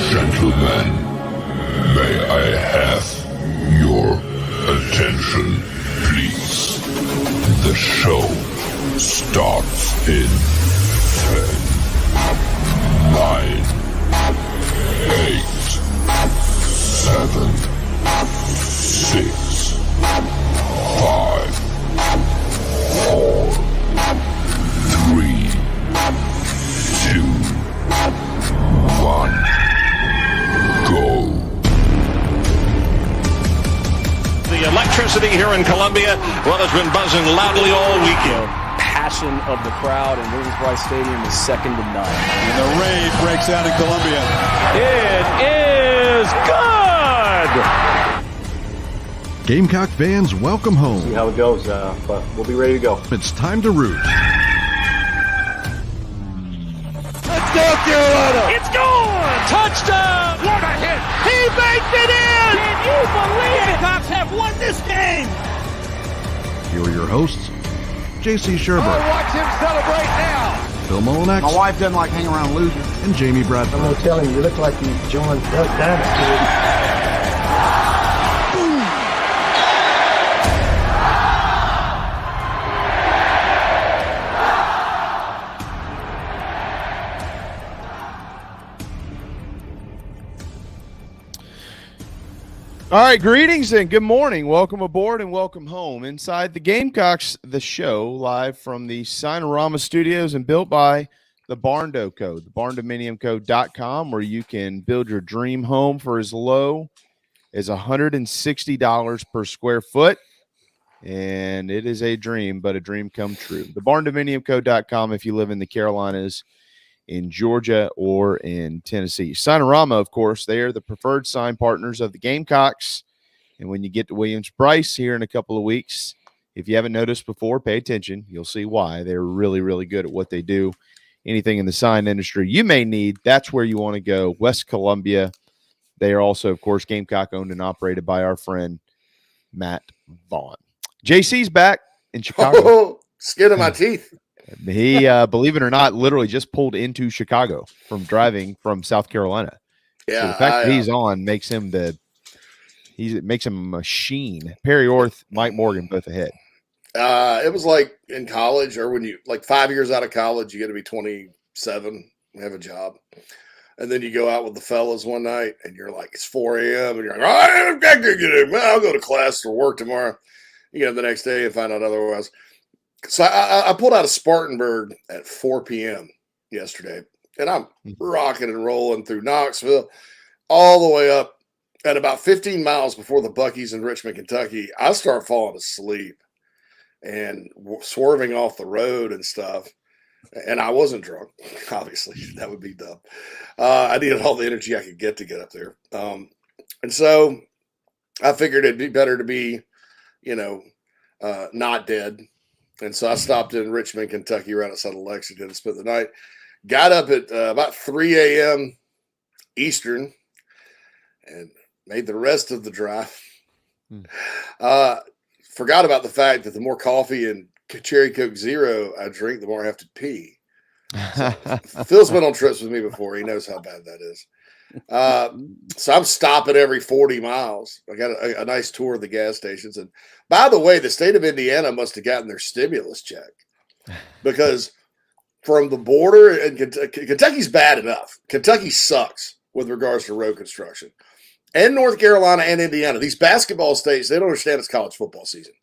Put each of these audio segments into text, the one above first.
Gentlemen, may I have your attention, please? The show starts in 10, 9, 8, 7, 6, 5, 4, 3, 2, 1, go. The electricity here in Columbia, well, has been buzzing loudly all weekend. Passion of the crowd in Williams-Brice Stadium is second to none. And the rave breaks out in Columbia. It is good! Gamecock fans, welcome home. See how it goes, but we'll be ready to go. It's time to root. Let's go, Carolina! It's gone! Touchdown! What a hit! He baked it in! Can you believe it? Gamecocks have won this game! Here are your hosts, J.C. Sherber. Oh, watch him celebrate now! Bill Molinex. My wife doesn't like hanging around losers. And Jamie Bradford. I'm going to tell him, you look like you joined Duck Dynasty. All right, greetings and good morning. Welcome aboard and welcome home. Inside the Gamecocks, the show, live from the Signorama Studios and built by the Barndo Code, the barndominiumcode.com, where you can build your dream home for as low as $160 per square foot. And it is a dream, but a dream come true. The barndominiumcode.com if you live in the Carolinas, in Georgia, or in Tennessee. Signorama, of course, they are the preferred sign partners of the Gamecocks. And when you get to Williams-Brice here in a couple of weeks, if you haven't noticed before, pay attention. You'll see why. They're really, really good at what they do. Anything in the sign industry you may need, that's where you want to go. West Columbia. They are also, of course, Gamecock owned and operated by our friend Matt Vaughn. JC's back in Chicago. Oh, skin of my teeth. He, believe it or not, literally just pulled into Chicago from driving from South Carolina. Yeah, so the fact that he's on makes him makes him a machine. Perry Orth, Mike Morgan, both ahead. It was like in college, or when you 5 years out of college, you get to be 27, have a job, and then you go out with the fellas one night, and you're like, it's 4 a.m. and you're like, oh, I'll go to class or work tomorrow. You get up the next day and find out otherwise. So I pulled out of Spartanburg at 4 p.m. yesterday, and I'm rocking and rolling through Knoxville all the way up. And about 15 miles before the Buc-ee's in Richmond, Kentucky, I start falling asleep and swerving off the road and stuff. And I wasn't drunk, obviously. That would be dumb. I needed all the energy I could get up there. And so I figured it'd be better to be, not dead. And so I stopped in Richmond, Kentucky, right outside of Lexington, and spent the night. Got up at about 3 a.m. Eastern and made the rest of the drive. Forgot about the fact that the more coffee and Cherry Coke Zero I drink, the more I have to pee. So Phil's been on trips with me before. He knows how bad that is. So I'm stopping every 40 miles. I got a nice tour of the gas stations. And by the way, the state of Indiana must have gotten their stimulus check, because from the border, and Kentucky's bad enough. Kentucky sucks with regards to road construction. And North Carolina and Indiana, these basketball states, they don't understand it's college football season.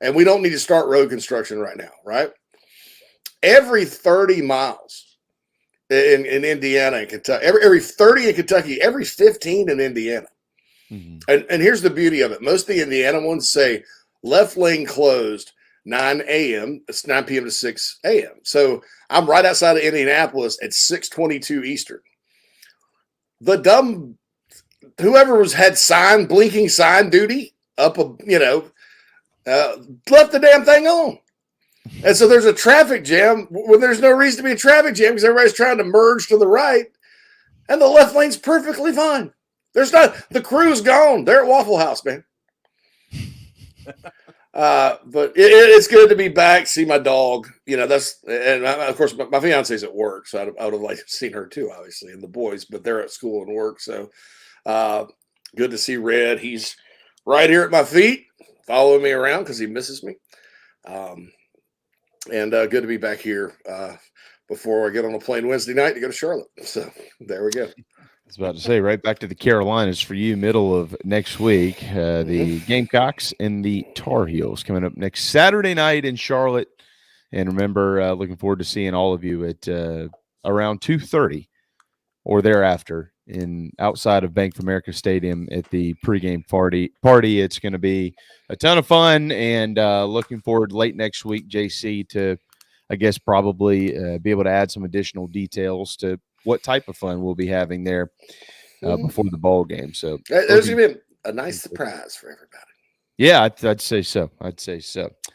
And we don't need to start road construction right now, right? Every 30 miles in Indiana and Kentucky, every 30 in Kentucky, every 15 in Indiana. Mm-hmm. And here's the beauty of it. Most of the Indiana ones say left lane closed 9 a.m. It's 9 p.m. to 6 a.m. So I'm right outside of Indianapolis at 6:22 Eastern. The dumb, whoever had blinking sign duty up, left the damn thing on. And so there's a traffic jam when there's no reason to be a traffic jam because everybody's trying to merge to the right, and the left lane's perfectly fine. The crew's gone. They're at Waffle House, man. But it's good to be back, see my dog. Of course, my fiance's at work, so I would have liked to seen her too, obviously, and the boys, but they're at school and work. So good to see Red. He's right here at my feet, following me around because he misses me. And good to be back here before I get on a plane Wednesday night to go to Charlotte. So there we go. I was about to say, right back to the Carolinas for you, middle of next week. The Gamecocks and the Tar Heels coming up next Saturday night in Charlotte. And remember, looking forward to seeing all of you at around 2:30 or thereafter outside of Bank of America Stadium at the pregame party. It's going to be a ton of fun, and looking forward late next week, JC, to I guess probably be able to add some additional details to what type of fun we'll be having there before the ball game. So there's going to be a nice surprise for everybody. Yeah, I'd say so.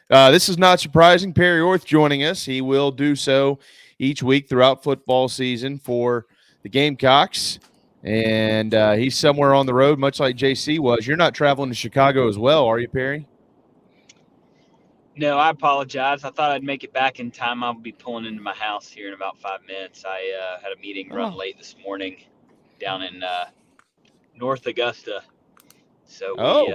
This is not surprising. Perry Orth joining us. He will do so each week throughout football season for the Gamecocks. And he's somewhere on the road, much like JC was. You're not traveling to Chicago as well, are you, Perry? No, I apologize. I thought I'd make it back in time. I'll be pulling into my house here in about 5 minutes. I had a meeting run late this morning down in North Augusta. So we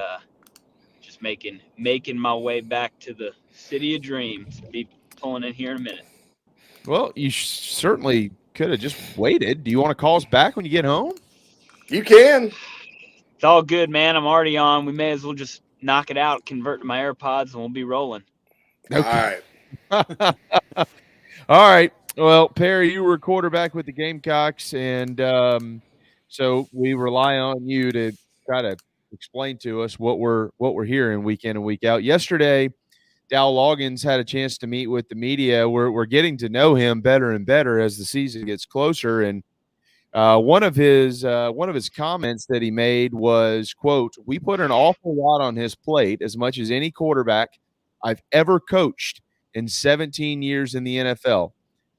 just making my way back to the city of dreams. Be pulling in here in a minute. Well, you certainly could have just waited. Do you want to call us back when you get home? You can. It's all good, man. I'm already on. We may as well just knock it out, convert to my AirPods, and we'll be rolling. Okay. All right. All right. Well, Perry, you were a quarterback with the Gamecocks, and so we rely on you to try to explain to us what we're hearing week in and week out. Yesterday, Dow Loggins had a chance to meet with the media. We're getting to know him better and better as the season gets closer, and one of his comments that he made was, quote, "We put an awful lot on his plate, as much as any quarterback I've ever coached in 17 years in the NFL.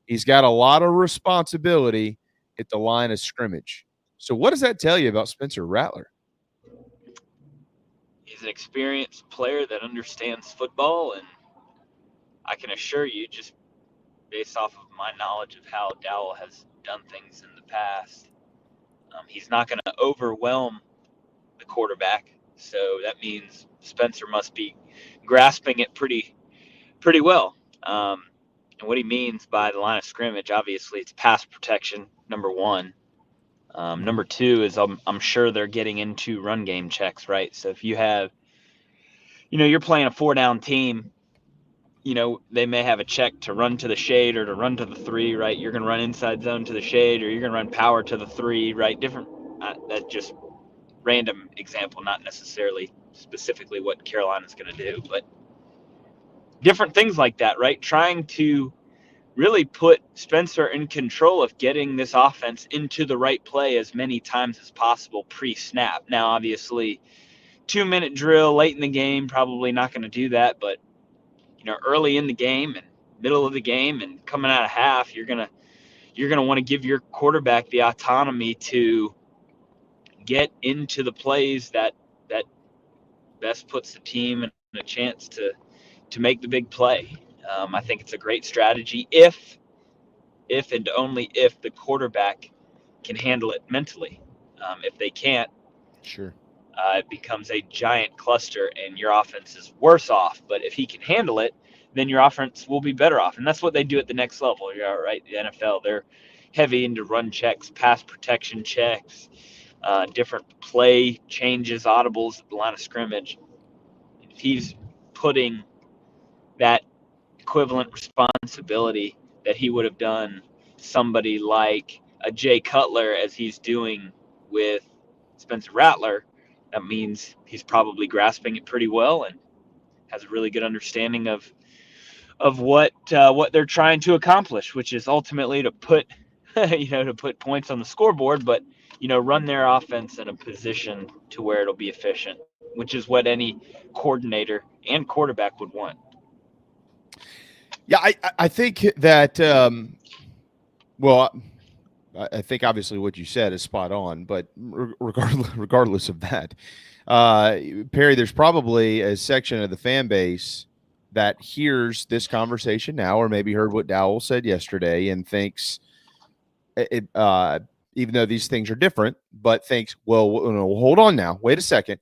He's got a lot of responsibility at the line of scrimmage." So what does that tell you about Spencer Rattler? He's an experienced player that understands football, and I can assure you, just based off of my knowledge of how Dowell has done things in the past, he's not going to overwhelm the quarterback. So that means Spencer must be grasping it pretty well. And what he means by the line of scrimmage, obviously, it's pass protection, number one. Number two is I'm sure they're getting into run game checks, right? So if you have, you're playing a 4-down team, they may have a check to run to the shade or to run to the 3, right? You're going to run inside zone to the shade, or you're going to run power to the 3, right? Different, that's just random example, not necessarily specifically what Carolina's going to do, but different things like that, right? Trying to really put Spencer in control of getting this offense into the right play as many times as possible pre-snap. Now, obviously, 2-minute drill late in the game, probably not going to do that, but early in the game and middle of the game and coming out of half, you're gonna want to give your quarterback the autonomy to get into the plays that best puts the team in a chance to make the big play. I think it's a great strategy if and only if the quarterback can handle it mentally. If they can't, sure, it becomes a giant cluster and your offense is worse off. But if he can handle it, then your offense will be better off. And that's what they do at the next level. You're right. The NFL, they're heavy into run checks, pass protection checks, different play changes, audibles at the line of scrimmage. If he's putting that equivalent responsibility that he would have done somebody like a Jay Cutler as he's doing with Spencer Rattler, that means he's probably grasping it pretty well and has a really good understanding of what they're trying to accomplish, which is ultimately to put to put points on the scoreboard, but run their offense in a position to where it'll be efficient, which is what any coordinator and quarterback would want. Yeah, I think that well, I think obviously what you said is spot on, but regardless of that, Perry, there's probably a section of the fan base that hears this conversation now, or maybe heard what Dowell said yesterday and thinks even though these things are different, but thinks, well, hold on now, wait a second.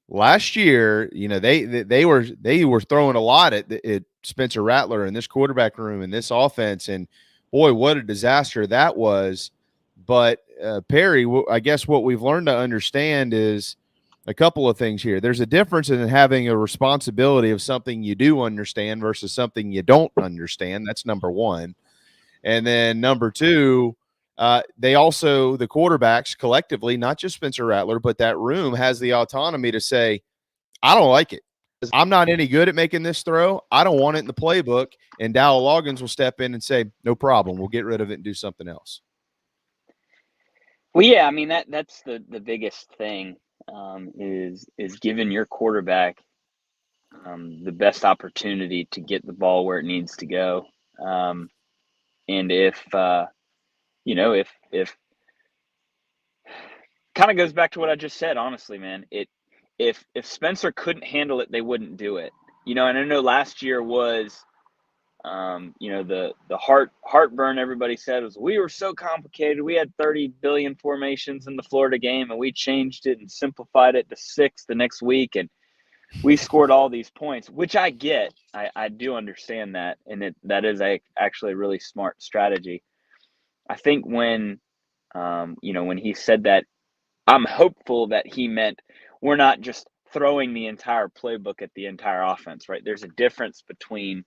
Last year, they were throwing a lot at Spencer Rattler in this quarterback room in this offense, and boy, what a disaster that was. But Perry, I guess what we've learned to understand is a couple of things here. There's a difference in having a responsibility of something you do understand versus something you don't understand. That's number one. And then number two, they also, the quarterbacks collectively, not just Spencer Rattler, but that room has the autonomy to say, I don't like it. I'm not any good at making this throw. I don't want it in the playbook. And Dowell Loggins will step in and say, no problem. We'll get rid of it and do something else. Well, yeah, I mean, that's the biggest thing, is giving your quarterback the best opportunity to get the ball where it needs to go. And if kind of goes back to what I just said, honestly, man, if Spencer couldn't handle it, they wouldn't do it. And I know last year was, the heartburn everybody said was we were so complicated. We had 30 billion formations in the Florida game, and we changed it and simplified it to 6 the next week, and we scored all these points, which I get. I do understand that, and that is actually a really smart strategy. I think when he said that, I'm hopeful that he meant we're not just throwing the entire playbook at the entire offense, right? There's a difference between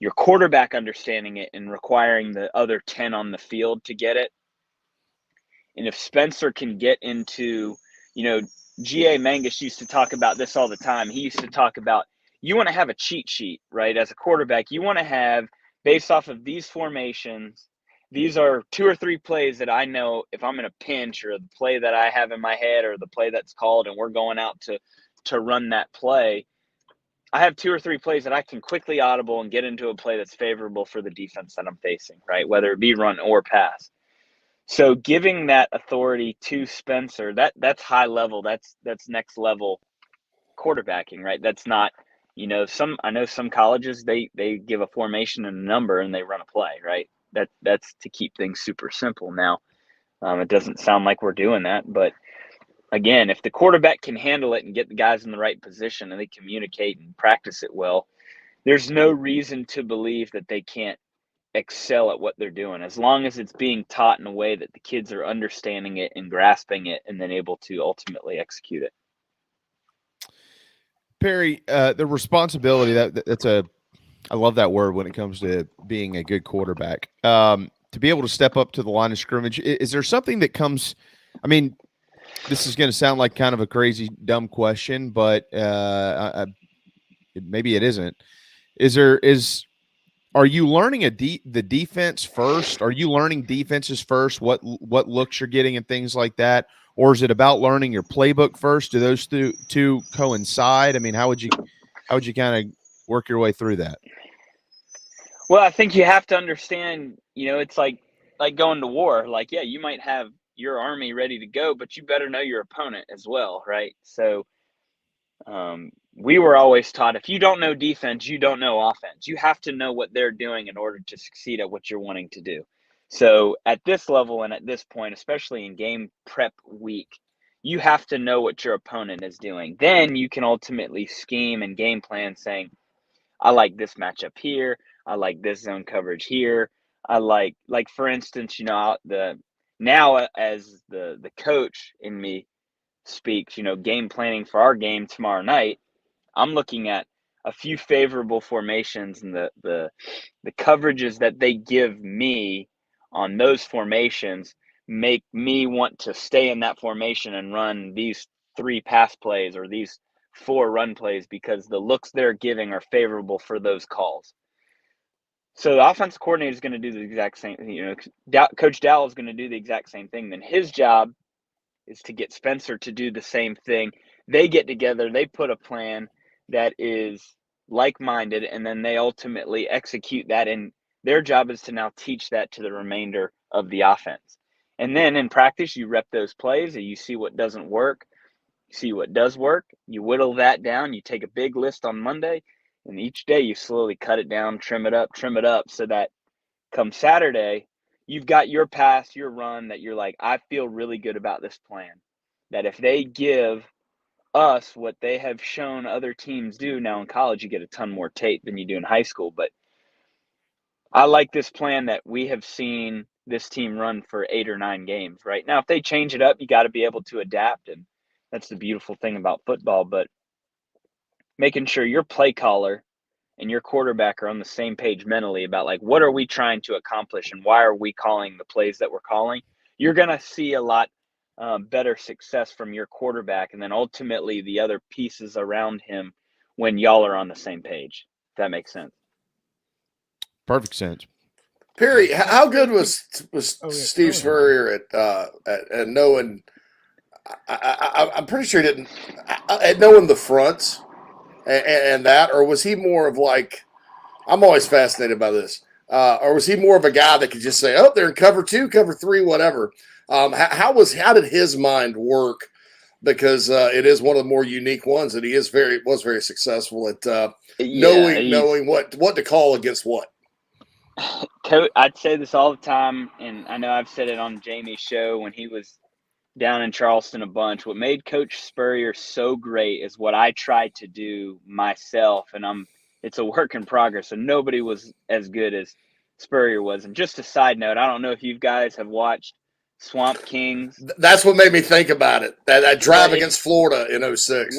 your quarterback understanding it and requiring the other 10 on the field to get it. And if Spencer can get into, G.A. Mangus used to talk about this all the time. He used to talk about, you want to have a cheat sheet, right? As a quarterback, you want to have, based off of these formations, these are 2 or 3 plays that I know if I'm in a pinch, or the play that I have in my head, or the play that's called and we're going out to run that play, I have 2 or 3 plays that I can quickly audible and get into a play that's favorable for the defense that I'm facing, right? Whether it be run or pass. So giving that authority to Spencer, that's high level. That's next level quarterbacking, right? That's not, I know some colleges, they give a formation and a number and they run a play, right? That's to keep things super simple. Now, it doesn't sound like we're doing that, but again, if the quarterback can handle it and get the guys in the right position and they communicate and practice it well, there's no reason to believe that they can't excel at what they're doing, as long as it's being taught in a way that the kids are understanding it and grasping it and then able to ultimately execute it. Perry, the responsibility, I love that word when it comes to being a good quarterback. To be able to step up to the line of scrimmage, is there something that comes, this is going to sound like kind of a crazy, dumb question, but maybe it isn't. Are you learning the defense first? Are you learning defenses first? What looks you're getting and things like that? Or is it about learning your playbook first? Do those two coincide? How would you kind of work your way through that? Well, I think you have to understand, it's like going to war. Like, yeah, you might have your army ready to go, but you better know your opponent as well, right? So we were always taught, if you don't know defense, you don't know offense. You have to know what they're doing in order to succeed at what you're wanting to do. So at this level and at this point, especially in game prep week, you have to know what your opponent is doing. Then you can ultimately scheme and game plan saying, I like this matchup here. I like this zone coverage here. I like for instance, now as the coach in me speaks, game planning for our game tomorrow night, I'm looking at a few favorable formations and the coverages that they give me on those formations make me want to stay in that formation and run these 3 pass plays or these 4 run plays because the looks they're giving are favorable for those calls. So the offensive coordinator is going to do the exact same, Coach Dowell is going to do the exact same thing. Then his job is to get Spencer to do the same thing. They get together, they put a plan that is like-minded, and then they ultimately execute that. And their job is to now teach that to the remainder of the offense. And then in practice, you rep those plays and you see what doesn't work, see what does work. You whittle that down. You take a big list on Monday, and each day you slowly cut it down, trim it up so that come Saturday, you've got your pass, your run that you're like, I feel really good about this plan. That if they give us what they have shown other teams do now in college, you get a ton more tape than you do in high school. But I like this plan that we have seen this team run for 8 or 9 games right now. If they change it up, you got to be able to adapt. And that's the beautiful thing about football. But making sure your play caller and your quarterback are on the same page mentally about like, what are we trying to accomplish and why are we calling the plays that we're calling? You're going to see a lot better success from your quarterback and then ultimately the other pieces around him when y'all are on the same page. If that makes sense. Perfect sense. Perry, how good was Steve Spurrier at knowing? I'm pretty sure he didn't at knowing the fronts and that, or was he more of like? I'm always fascinated by this. Or was he more of a guy that could just say, "Oh, they're in cover 2, cover 3, whatever"? How did his mind work? Because it is one of the more unique ones, and he was very successful at knowing what to call against what. Coach, I'd say this all the time, and I know I've said it on Jamie's show when he was down in Charleston a bunch. What made Coach Spurrier so great is what I tried to do myself, and it's a work in progress, and nobody was as good as Spurrier was. And just a side note, I don't know if you guys have watched Swamp Kings. That's what made me think about it. That drive against Florida in 2006.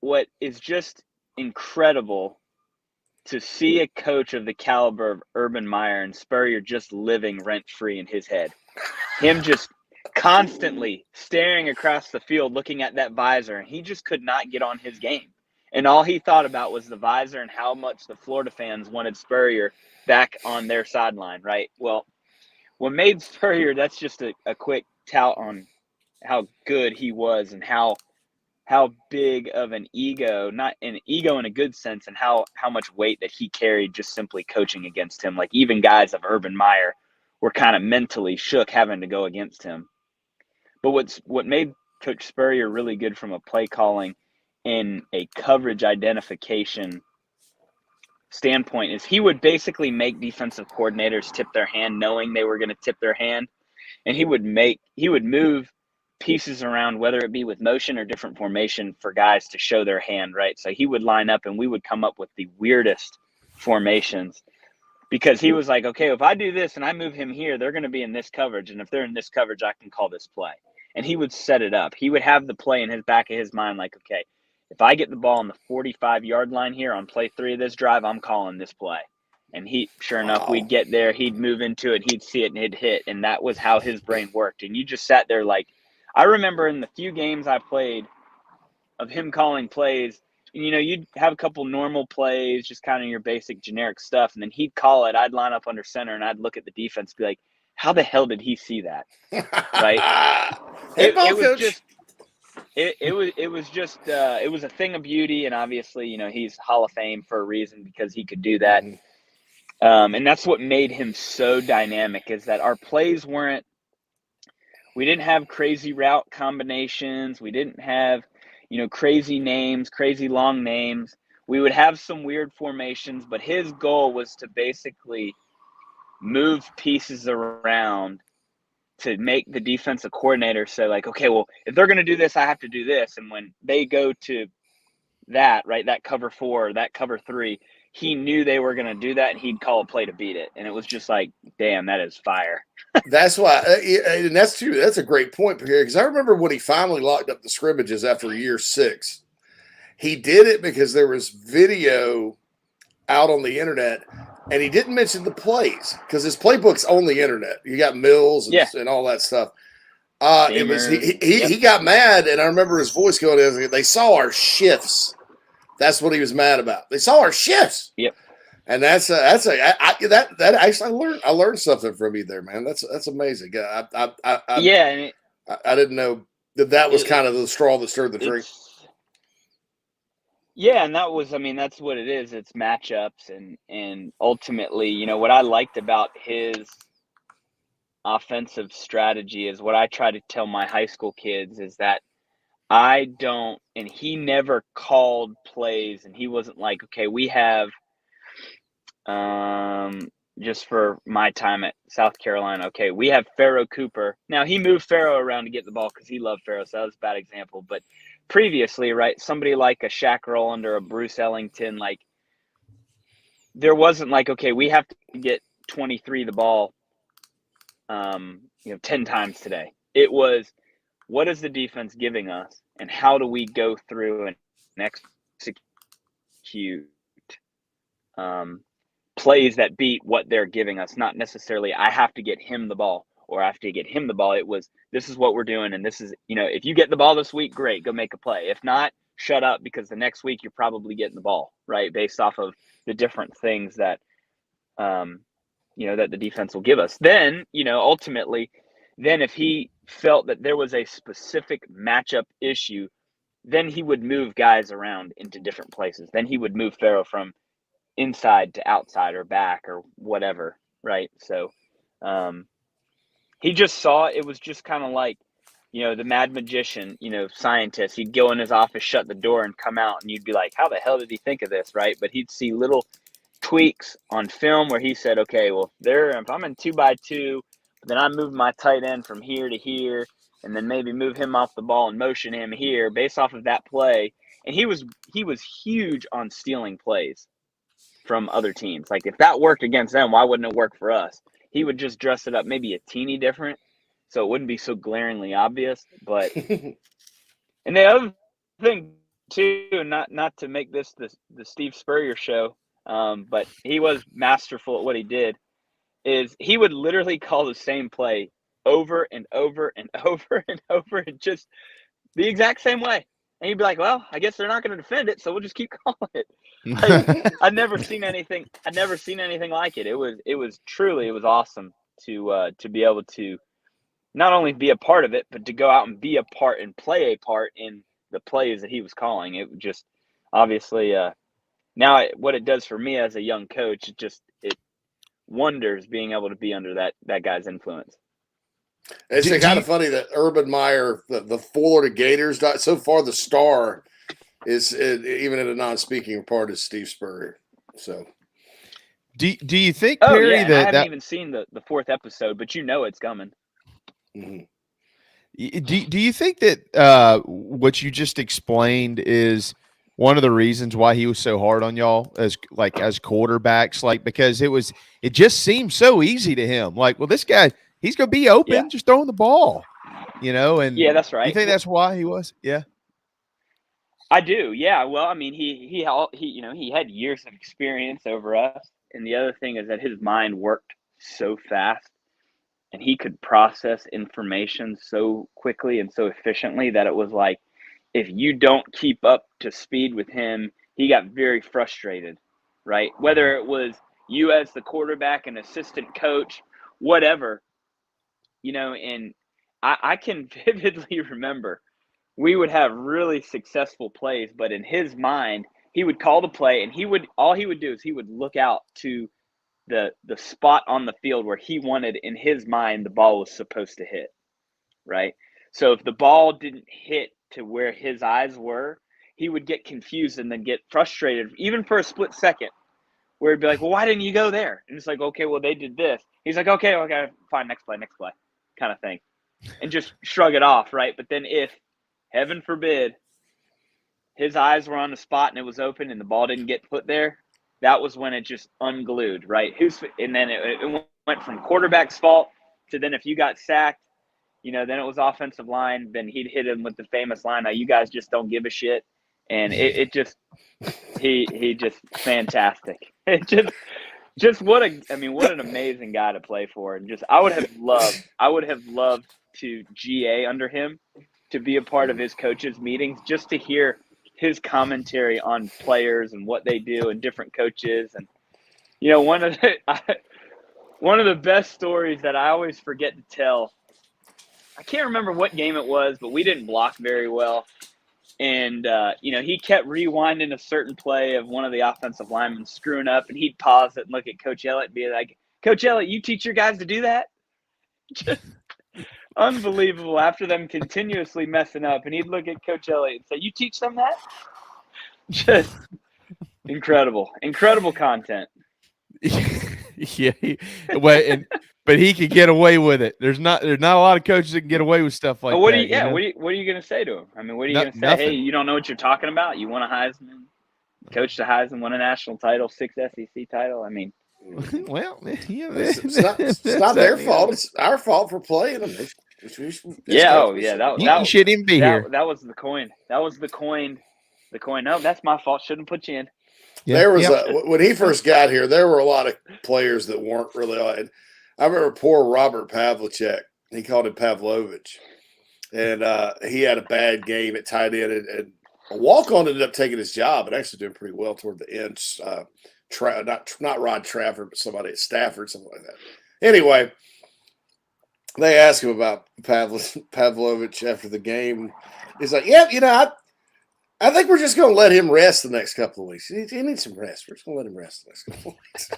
What is just incredible to see a coach of the caliber of Urban Meyer and Spurrier just living rent-free in his head. Him just constantly staring across the field, looking at that visor, and he just could not get on his game. And all he thought about was the visor and how much the Florida fans wanted Spurrier back on their sideline, right? Well, what made Spurrier, that's just a quick tout on how good he was and how big of an ego, not an ego in a good sense, and how much weight that he carried just simply coaching against him. Like even guys of Urban Meyer were kind of mentally shook having to go against him. But what made Coach Spurrier really good from a play calling and a coverage identification standpoint is he would basically make defensive coordinators tip their hand knowing they were going to tip their hand. And he would move pieces around, whether it be with motion or different formation for guys to show their hand, right? So he would line up and we would come up with the weirdest formations because he was like, okay, if I do this and I move him here, they're going to be in this coverage. And if they're in this coverage, I can call this play. And he would set it up. He would have the play in his back of his mind like, okay, if I get the ball on the 45-yard line here on play 3 of this drive, I'm calling this play. And sure enough, we'd get there, he'd move into it, he'd see it, and he'd hit. And that was how his brain worked. And you just sat there like, I remember in the few games I played of him calling plays, you'd have a couple normal plays, just kind of your basic generic stuff. And then he'd call it, I'd line up under center, and I'd look at the defense and be like, how the hell did he see that? Right? It was a thing of beauty. And obviously, he's Hall of Fame for a reason because he could do that. Mm-hmm. And that's what made him so dynamic is that our plays we didn't have crazy route combinations. We didn't have, crazy names, crazy long names. We would have some weird formations, but his goal was to basically move pieces around to make the defensive coordinator say like, okay, well, if they're going to do this, I have to do this. And when they go to that, right, that cover 4, that cover 3, he knew they were going to do that, and he'd call a play to beat it. And it was just like, damn, that is fire. That's why, and that's true. That's a great point here, because I remember when he finally locked up the scrimmages after year 6, he did it because there was video out on the internet, and he didn't mention the plays because his playbook's on the internet. You got Mills and all that stuff. It was he got mad, and I remember his voice going, "They saw our shifts." That's what he was mad about. They saw our shifts. Yep. And that's actually I learned something from you there, man. That's amazing. I didn't know that was kind of the straw that stirred the drink. Yeah, and that's what it is. It's matchups and ultimately, what I liked about his offensive strategy is what I try to tell my high school kids is that I don't, and he never called plays, and he wasn't like, okay, we have, just for my time at South Carolina, okay, we have Pharaoh Cooper. Now, he moved Pharaoh around to get the ball because he loved Pharaoh, so that was a bad example. But previously, right, somebody like a Shaq Rowland or a Bruce Ellington, like, there wasn't like, okay, we have to get 23 the ball, 10 times today. It was, what is the defense giving us, and how do we go through and execute plays that beat what they're giving us? Not necessarily I have to get him the ball or I have to get him the ball. It was, this is what we're doing, and this is, if you get the ball this week, great, go make a play. If not, shut up, because the next week you're probably getting the ball, right, based off of the different things that that the defense will give us. Then, ultimately, then if he felt that there was a specific matchup issue, then he would move guys around into different places. Then he would move Pharaoh from inside to outside or back or whatever, right? So he just saw, it was just kind of like, the mad magician, scientist. He'd go in his office, shut the door, and come out, and you'd be like, how the hell did he think of this, right? But he'd see little tweaks on film where he said, okay, well, if I'm in 2x2, then I move my tight end from here to here, and then maybe move him off the ball and motion him here based off of that play. And he was huge on stealing plays from other teams. Like, if that worked against them, why wouldn't it work for us? He would just dress it up maybe a teeny different, so it wouldn't be so glaringly obvious. But and the other thing too, not to make this the Steve Spurrier show, but he was masterful at what he did, is he would literally call the same play over and over and over and over, and just the exact same way. And he'd be like, well, I guess they're not going to defend it, so we'll just keep calling it. Like, I'd never seen anything like it. It was truly awesome to be able to not only be a part of it, but to go out and be a part and play a part in the plays that he was calling. It just obviously now what it does for me as a young coach, it wonders being able to be under that guy's influence. It's kind of funny that Urban Meyer, the Florida Gators, so far the star is, even in a non-speaking part, is Steve Spurrier. So, do you think, Perry, I haven't even seen the fourth episode, but it's coming. Mm-hmm. Do you think that what you just explained is one of the reasons why he was so hard on y'all as quarterbacks? Like, because it just seemed so easy to him. Like, well, this guy, he's going to be open, just throwing the ball, and yeah, that's right. You think that's why he was? Yeah, I do. Yeah. Well, I mean, he had years of experience over us. And the other thing is that his mind worked so fast, and he could process information so quickly and so efficiently that it was like, if you don't keep up to speed with him, he got very frustrated, right? Whether it was you as the quarterback, an assistant coach, whatever, and I can vividly remember we would have really successful plays, but in his mind, he would call the play, and all he would do is he would look out to the spot on the field where he wanted, in his mind, the ball was supposed to hit, right? So if the ball didn't hit to where his eyes were, he would get confused and then get frustrated, even for a split second, where he'd be like, well, why didn't you go there? And it's like, okay, well, they did this. He's like, okay, fine, next play, kind of thing. And just shrug it off, right? But then if, heaven forbid, his eyes were on the spot and it was open and the ball didn't get put there, that was when it just unglued, right? And then it went from quarterback's fault to, then if you got sacked, then it was offensive line. Then he'd hit him with the famous line, you guys just don't give a shit. And he just fantastic. It just what an amazing guy to play for. And I would have loved to GA under him, to be a part of his coaches' meetings, just to hear his commentary on players and what they do and different coaches. And one of the best stories that I always forget to tell, I can't remember what game it was, but we didn't block very well. And, he kept rewinding a certain play of one of the offensive linemen screwing up, and he'd pause it and look at Coach Ellett and be like, Coach Ellett, you teach your guys to do that? Just unbelievable after them continuously messing up. And he'd look at Coach Elliott and say, "You teach them that?" Just incredible content. Yeah, but he could get away with it. There's not a lot of coaches that can get away with stuff like what that. What are you going to say to him? I mean, what are you going to say? Nothing. Hey, you don't know what you're talking about. You won a Heisman, coached a Heisman, won a national title, 6 SEC title. I mean, well, yeah, it's not their fault. It's our fault for playing them. You shouldn't even be here. That was the coin. That was the coin. The coin. No, that's my fault. Shouldn't put you in. Yeah, there was when he first got here, there were a lot of players that weren't really on. I remember poor Robert Pavlicek. He called him Pavlovich. And he had a bad game at tight end. And a walk-on ended up taking his job and actually doing pretty well toward the end. Not Rod Trafford, but somebody at Stafford, something like that. Anyway, they asked him about Pavlovich after the game. He's like, "Yeah, I think we're just going to let him rest the next couple of weeks. He needs some rest. We're just going to let him rest the next couple of weeks."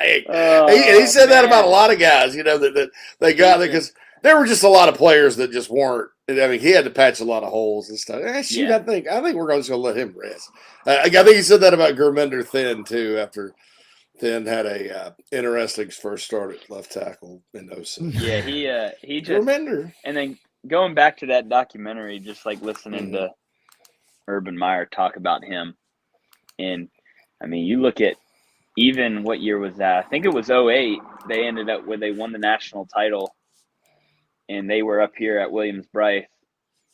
He said that about a lot of guys, that they got there because there were just a lot of players that just weren't. I mean, he had to patch a lot of holes and stuff. I think we're just going to let him rest. I think he said that about Gurminder Thin too. After Thin had a interesting first start at left tackle in those. Yeah, he just Gurminder. And then going back to that documentary, just like listening to Urban Meyer talk about him, and I mean, you look at even what year was that? I think it was 2008. They ended up where they won the national title, and they were up here at Williams-Brice.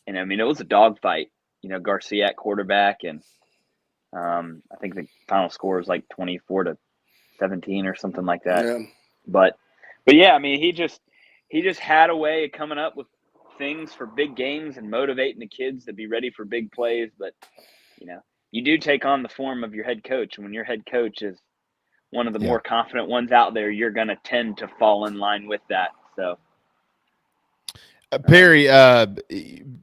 And, I mean, it was a dogfight. Garcia at quarterback, and I think the final score was like 24-17 or something like that. Yeah. But yeah, I mean, he just had a way of coming up with things for big games and motivating the kids to be ready for big plays. But, you do take on the form of your head coach. And when your head coach is one of the more confident ones out there, you're going to tend to fall in line with that. So, Perry,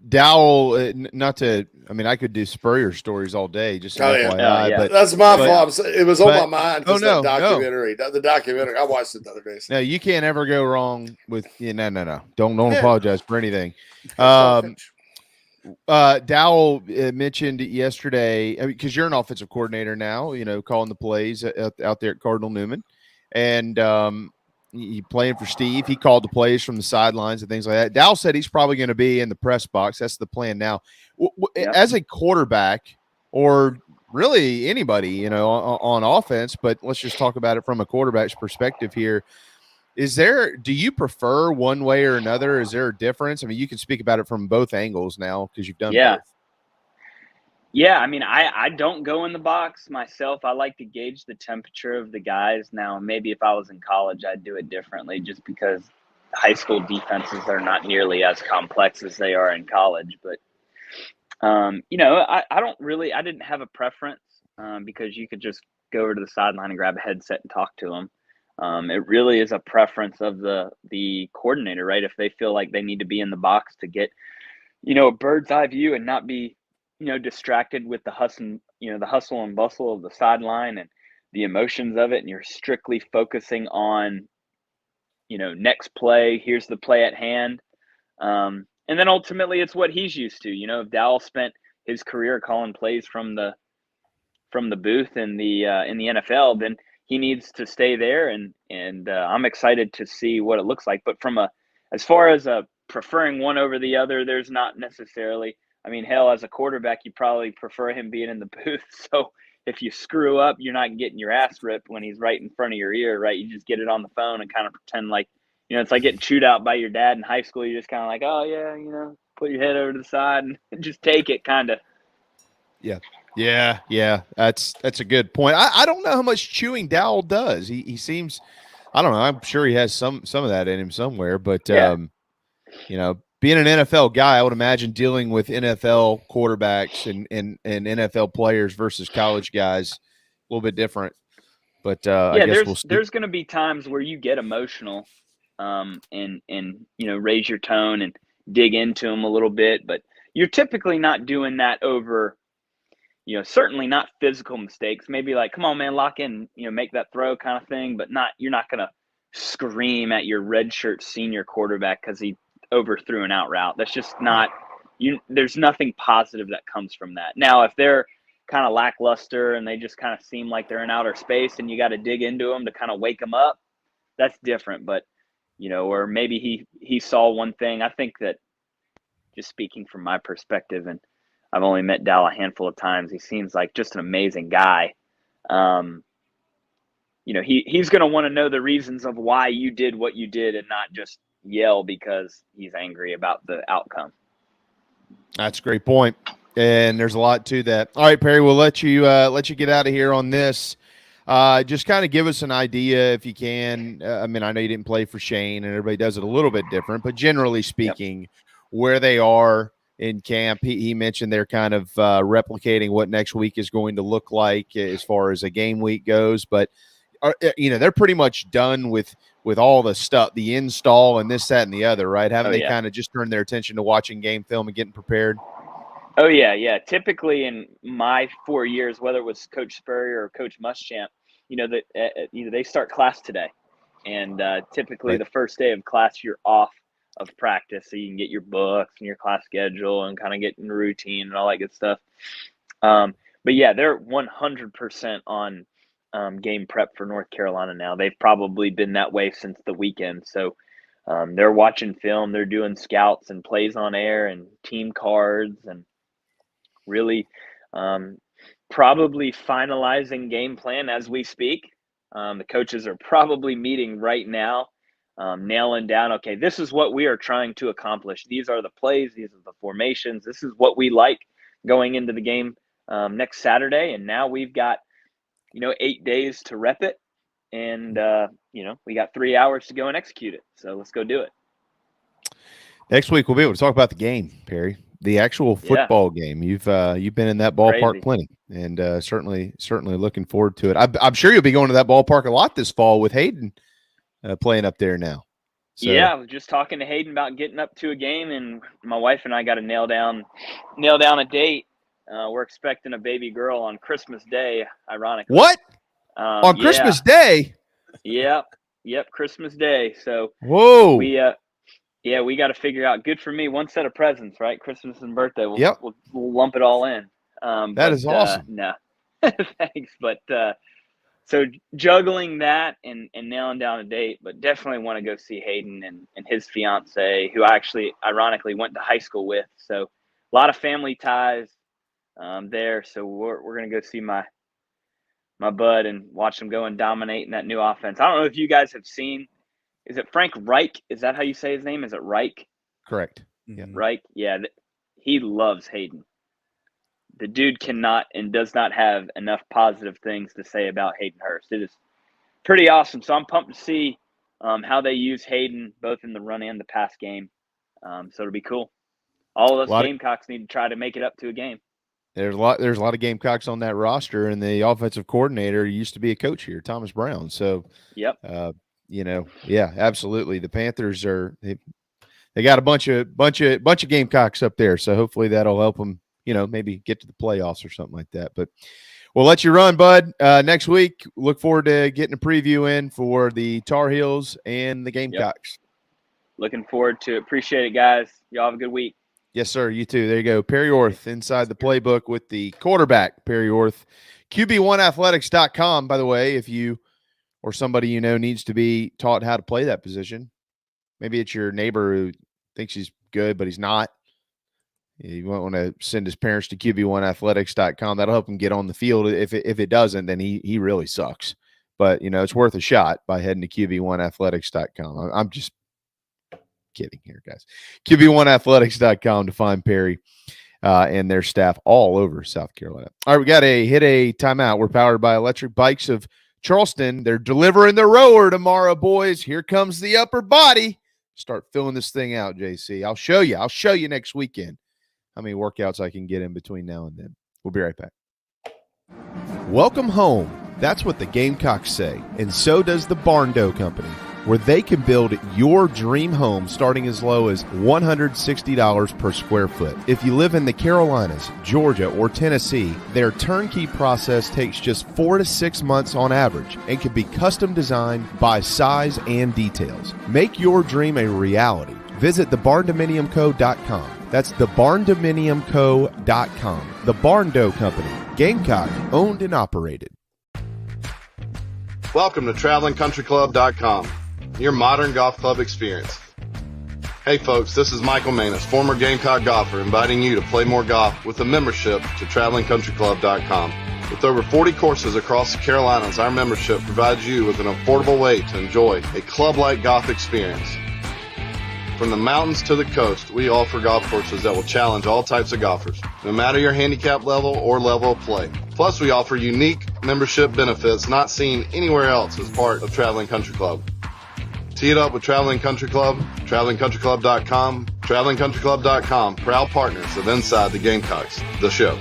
Dowell, I could do Spurrier stories all day, just FYI, but that's my fault. It was on my mind. The documentary. I watched it the other day. No, you can't ever go wrong with no. Don't apologize for anything. Dowell mentioned yesterday, because you're an offensive coordinator now, calling the plays out there at Cardinal Newman, and you playing for Steve. He called the plays from the sidelines and things like that. Dowell said he's probably going to be in the press box. That's the plan now. As a quarterback, or really anybody, on offense, but let's just talk about it from a quarterback's perspective here. Do you prefer one way or another? Is there a difference? I mean, you can speak about it from both angles now because you've done both. Yeah, I mean, I don't go in the box myself. I like to gauge the temperature of the guys. Now, maybe if I was in college, I'd do it differently just because high school defenses are not nearly as complex as they are in college. But, I didn't have a preference because you could just go over to the sideline and grab a headset and talk to them. It really is a preference of the coordinator, right? If they feel like they need to be in the box to get, a bird's eye view and not be, distracted with the hustle and bustle of the sideline and the emotions of it. And you're strictly focusing on, next play, here's the play at hand. And then ultimately it's what he's used to. If Dowell spent his career calling plays from the booth in the NFL, then he needs to stay there, and I'm excited to see what it looks like. But as far as preferring one over the other, there's not necessarily. I mean, hell, as a quarterback, you probably prefer him being in the booth. So if you screw up, you're not getting your ass ripped when he's right in front of your ear, right? You just get it on the phone and kind of pretend like, it's like getting chewed out by your dad in high school. You're just kind of like, oh yeah, put your head over to the side and just take it, kind of. Yeah. That's a good point. I don't know how much chewing Dowell does. He seems, I don't know. I'm sure he has some of that in him somewhere. But being an NFL guy, I would imagine dealing with NFL quarterbacks and NFL players versus college guys a little bit different. But there's going to be times where you get emotional, and raise your tone and dig into them a little bit. But you're typically not doing that over. Certainly not physical mistakes. Maybe like, come on, man, lock in, make that throw kind of thing, but you're not going to scream at your redshirt senior quarterback because he overthrew an out route. That's just not there's nothing positive that comes from that. Now, if they're kind of lackluster and they just kind of seem like they're in outer space and you got to dig into them to kind of wake them up, that's different. But, or maybe he saw one thing. I think that, just speaking from my perspective, and I've only met Dal a handful of times, he seems like just an amazing guy. He's going to want to know the reasons of why you did what you did and not just yell because he's angry about the outcome. That's a great point. And there's a lot to that. All right, Perry, we'll let you get out of here on this. Just kind of give us an idea if you can. I know you didn't play for Shane and everybody does it a little bit different, but generally speaking, where they are in camp. He mentioned they're kind of replicating what next week is going to look like as far as a game week goes, but they're pretty much done with all the stuff, the install and this, that, and the other, right? Haven't they kind of just turned their attention to watching game film and getting prepared? Oh, yeah. Typically in my 4 years, whether it was Coach Spurrier or Coach Muschamp, they start class today. And typically the first day of class, you're off of practice so you can get your books and your class schedule and kind of get in routine and all that good stuff. But, yeah, they're 100% on game prep for North Carolina now. They've probably been that way since the weekend. So they're watching film. They're doing scouts and plays on air and team cards and really probably finalizing game plan as we speak. The coaches are probably meeting right now, nailing down, okay, this is what we are trying to accomplish. These are the plays. These are the formations. This is what we like going into the game next Saturday. And now we've got 8 days to rep it. And, we got 3 hours to go and execute it. So let's go do it. Next week, we'll be able to talk about the game, Perry, the actual football game. You've been in that ballpark plenty and certainly looking forward to it. I'm sure you'll be going to that ballpark a lot this fall with Hayden playing up there now. So. Yeah, I was just talking to Hayden about getting up to a game, and my wife and I got to nail down a date. We're expecting a baby girl on Christmas Day, ironically. What? On Christmas Day? Yep, Christmas Day. So whoa. We got to figure out. Good for me, one set of presents, right? Christmas and birthday. We'll lump it all in. That is awesome. No, thanks. But so juggling that and nailing down a date, but definitely want to go see Hayden and his fiance, who I actually ironically went to high school with. So a lot of family ties there. So we're gonna go see my bud and watch him go and dominate in that new offense. I don't know if you guys have seen. Is it Frank Reich? Is that how you say his name? Is it Reich? Correct. Yeah. Reich? Yeah. He loves Hayden. The dude cannot and does not have enough positive things to say about Hayden Hurst. It is pretty awesome. So I'm pumped to see how they use Hayden both in the run and the pass game. So it'll be cool. All of us Gamecocks need to try to make it up to a game. There's a lot of Gamecocks on that roster, and the offensive coordinator used to be a coach here, Thomas Brown. So absolutely. The Panthers they got a bunch of Gamecocks up there. So hopefully that'll help them, maybe get to the playoffs or something like that. But we'll let you run, bud. Next week, look forward to getting a preview in for the Tar Heels and the Gamecocks. Yep. Looking forward to it. Appreciate it, guys. Y'all have a good week. Yes, sir. You too. There you go. Perry Orth, Inside the Playbook with the quarterback, Perry Orth. QB1athletics.com, by the way, if you or somebody needs to be taught how to play that position. Maybe it's your neighbor who thinks he's good, but he's not. You might want to send his parents to QB1athletics.com. That'll help him get on the field. If it doesn't, then he really sucks. But, it's worth a shot by heading to QB1athletics.com. I'm just kidding here, guys. QB1athletics.com to find Perry and their staff all over South Carolina. All right, we got to hit a timeout. We're powered by Electric Bikes of Charleston. They're delivering the rower tomorrow, boys. Here comes the upper body. Start filling this thing out, JC. I'll show you next weekend how many workouts I can get in between now and then. We'll be right back. Welcome home. That's what the Gamecocks say, and so does the Barn Dough Company. where they can build your dream home starting as low as $160 per square foot. If you live in the Carolinas, Georgia, or Tennessee, their turnkey process takes just 4 to 6 months on average and can be custom designed by size and details. Make your dream a reality. Visit thebarndominiumco.com. That's thebarndominiumco.com. The Barn Dough Company, Gamecock, owned and operated. Welcome to TravelingCountryClub.com, your modern golf club experience. Hey folks, this is Michael Manus, former Gamecock golfer, inviting you to play more golf with a membership to TravelingCountryClub.com. With over 40 courses across the Carolinas, our membership provides you with an affordable way to enjoy a club-like golf experience. From the mountains to the coast, we offer golf courses that will challenge all types of golfers, no matter your handicap level or level of play. Plus, we offer unique membership benefits not seen anywhere else as part of Traveling Country Club. Tee it up with Traveling Country Club, TravelingCountryClub.com, TravelingCountryClub.com, proud partners of Inside the Gamecocks, the show.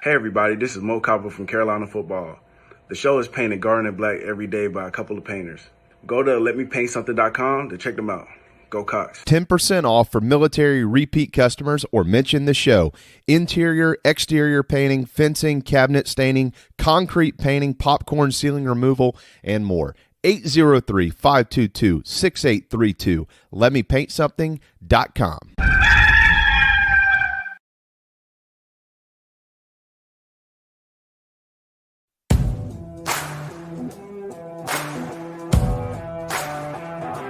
Hey everybody, this is Mo Copper from Carolina Football. The show is painted garden and black every day by a couple of painters. Go to letmepaintsomething.com to check them out. Go Cox. 10% off for military repeat customers or mention the show. Interior, exterior painting, fencing, cabinet staining, concrete painting, popcorn ceiling removal, and more. 803-522-6832. Letmepaintsomething.com.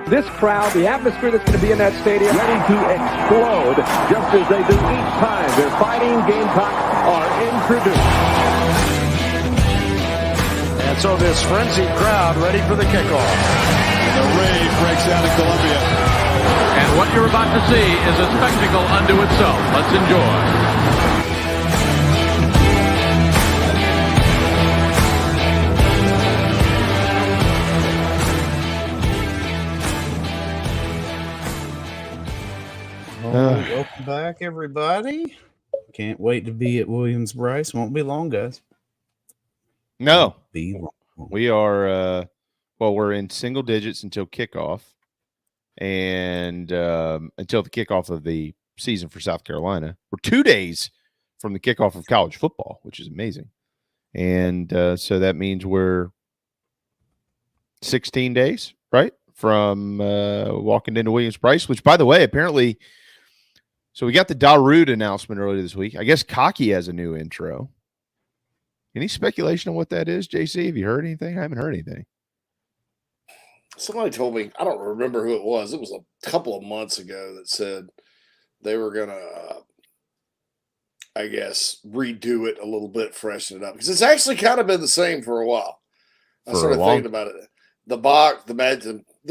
This crowd, the atmosphere that's going to be in that stadium, ready to explode, just as they do each time their fighting Gamecocks are introduced. And so this frenzied crowd ready for the kickoff. And the rage breaks out in Columbia. And what you're about to see is a spectacle unto itself. Let's enjoy. Welcome back, everybody. Can't wait to be at Williams-Brice. Won't be long, guys. No. Be long. We are, we're in single digits until kickoff and until the kickoff of the season for South Carolina. We're 2 days from the kickoff of college football, which is amazing. And so that means we're 16 days, right, from walking into Williams-Brice, which, by the way, apparently – so we got the Darude announcement earlier this week. I guess Cocky has a new intro. Any speculation on what that is, JC? Have you heard anything? I haven't heard anything. Somebody told me, I don't remember who it was. It was a couple of months ago that said they were going to, I guess, redo it a little bit, freshen it up. Because it's actually kind of been the same for a while. I started thinking about it. The box, the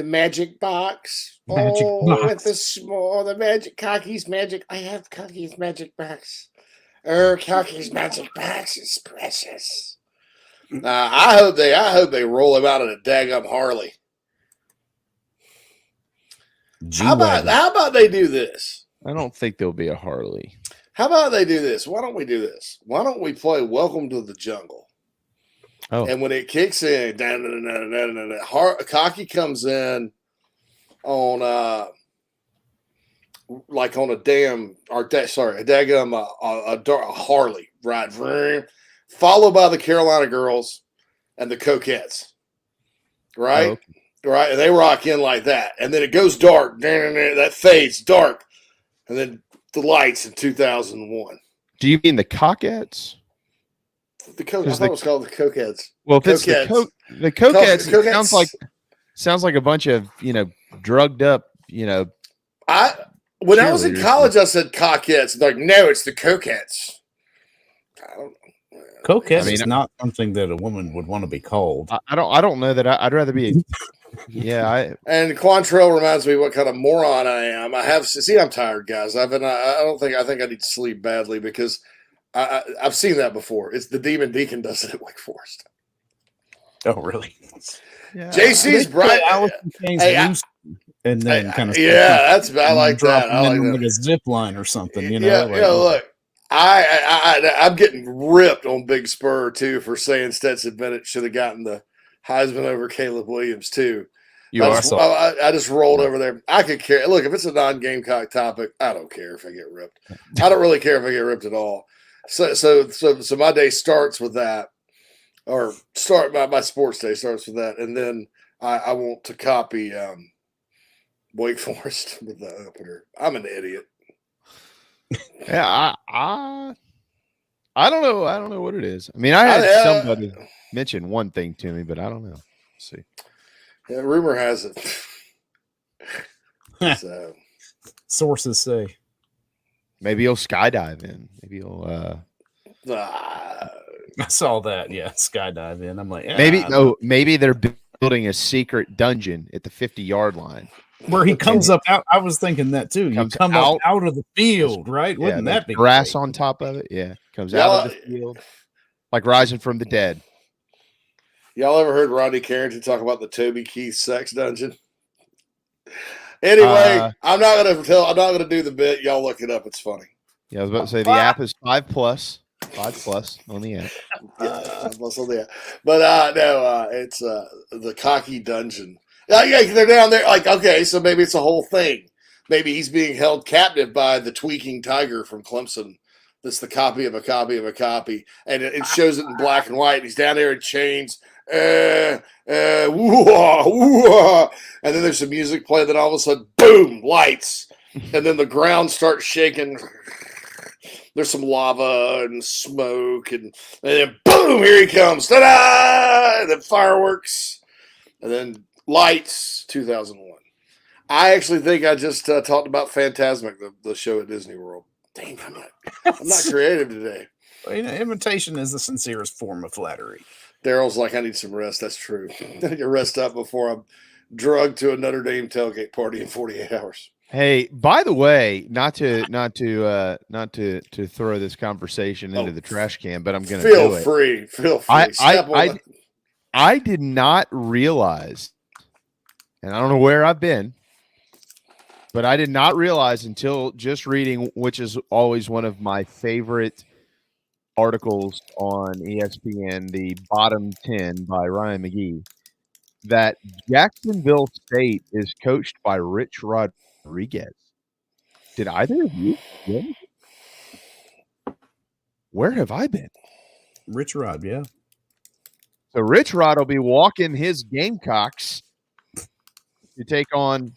magic box. With the small, the magic, Cocky's magic. I have Cocky's magic box. Cocky's magic box is precious. I hope they roll him out in a daggum Harley. How about they do this? I don't think there'll be a Harley. How about they do this? Why don't we do this? Why don't we play Welcome to the Jungle? Oh. And when it kicks in, Cocky comes in on like on a Harley ride, followed by the Carolina girls and the Coquettes, right? Oh, okay. Right, and they rock in like that, and then it goes dark. That fades dark, and then the lights in 2001. Do you mean the Coquettes? I thought it was called the Coquettes. Well, if it's the Coquettes, it sounds like a bunch of drugged up. When I was in college, I said Coquettes. Like, no, it's the Coquettes. I don't know. Coquette is not something that a woman would want to be called. I don't know that I'd rather be. And Quantrell reminds me what kind of moron I am. I'm tired, guys. I think I need to sleep badly because I've seen that before. It's the Demon Deacon does it at Wake Forest. Oh, really? Yeah. JC's bright. And then kind of I like that. I like that. Like a zip line or something, you know. Yeah, like, look, I'm getting ripped on Big Spur too for saying Stetson Bennett should have gotten the Heisman over Caleb Williams too. I just rolled over there. I could care. Look, if it's a non-Gamecock topic, I don't care if I get ripped. I don't really care if I get ripped at all. So my day starts with that, or my sports day starts with that, and then I want to copy Wake Forest with the opener. I'm an idiot. Yeah, I don't know. I don't know what it is. I mean, I had somebody mention one thing to me, but I don't know. Let's see. Yeah, rumor has it. So sources say maybe he'll skydive in. Maybe he'll. I saw that. Yeah, skydive in. I'm like, maybe they're building a secret dungeon at the 50-yard line where he comes up out. I was thinking that too. You come out of the field, right? Wouldn't that be grass great? on top of it? Yeah, comes out of the field like rising from the dead. Y'all ever heard Rodney Carrington talk about the Toby Keith sex dungeon? Anyway, I'm not gonna do the bit. Y'all look it up. It's funny. Yeah, I was about to say the app is 5+ on the app. Yeah, 5+ on the app. But no, it's the cocky dungeon. Yeah, they're down there. Like, okay, so maybe it's a whole thing. Maybe he's being held captive by the tweaking tiger from Clemson. That's the copy of a copy of a copy, and it shows it in black and white. He's down there in chains. And then there's some music play. Then all of a sudden, boom, lights, and then the ground starts shaking. There's some lava and smoke, and then boom, here he comes, ta-da! And then fireworks, and then lights. 2001. I actually think I just talked about Phantasmic, the show at Disney World. Dang, I'm not creative today. Well, imitation is the sincerest form of flattery. Daryl's like, I need some rest. That's true. I need to rest up before I'm drugged to a Notre Dame tailgate party in 48 hours. Hey, by the way, not to throw this conversation into the trash can, but I'm going to feel free. I did not realize, and I don't know where I've been, but I did not realize until just reading, which is always one of my favorite articles on ESPN, the Bottom 10 by Ryan McGee, that Jacksonville State is coached by Rich Rodriguez. Did either of you? Yeah. Where have I been? Rich Rod, yeah. So Rich Rod will be walking his Gamecocks to take on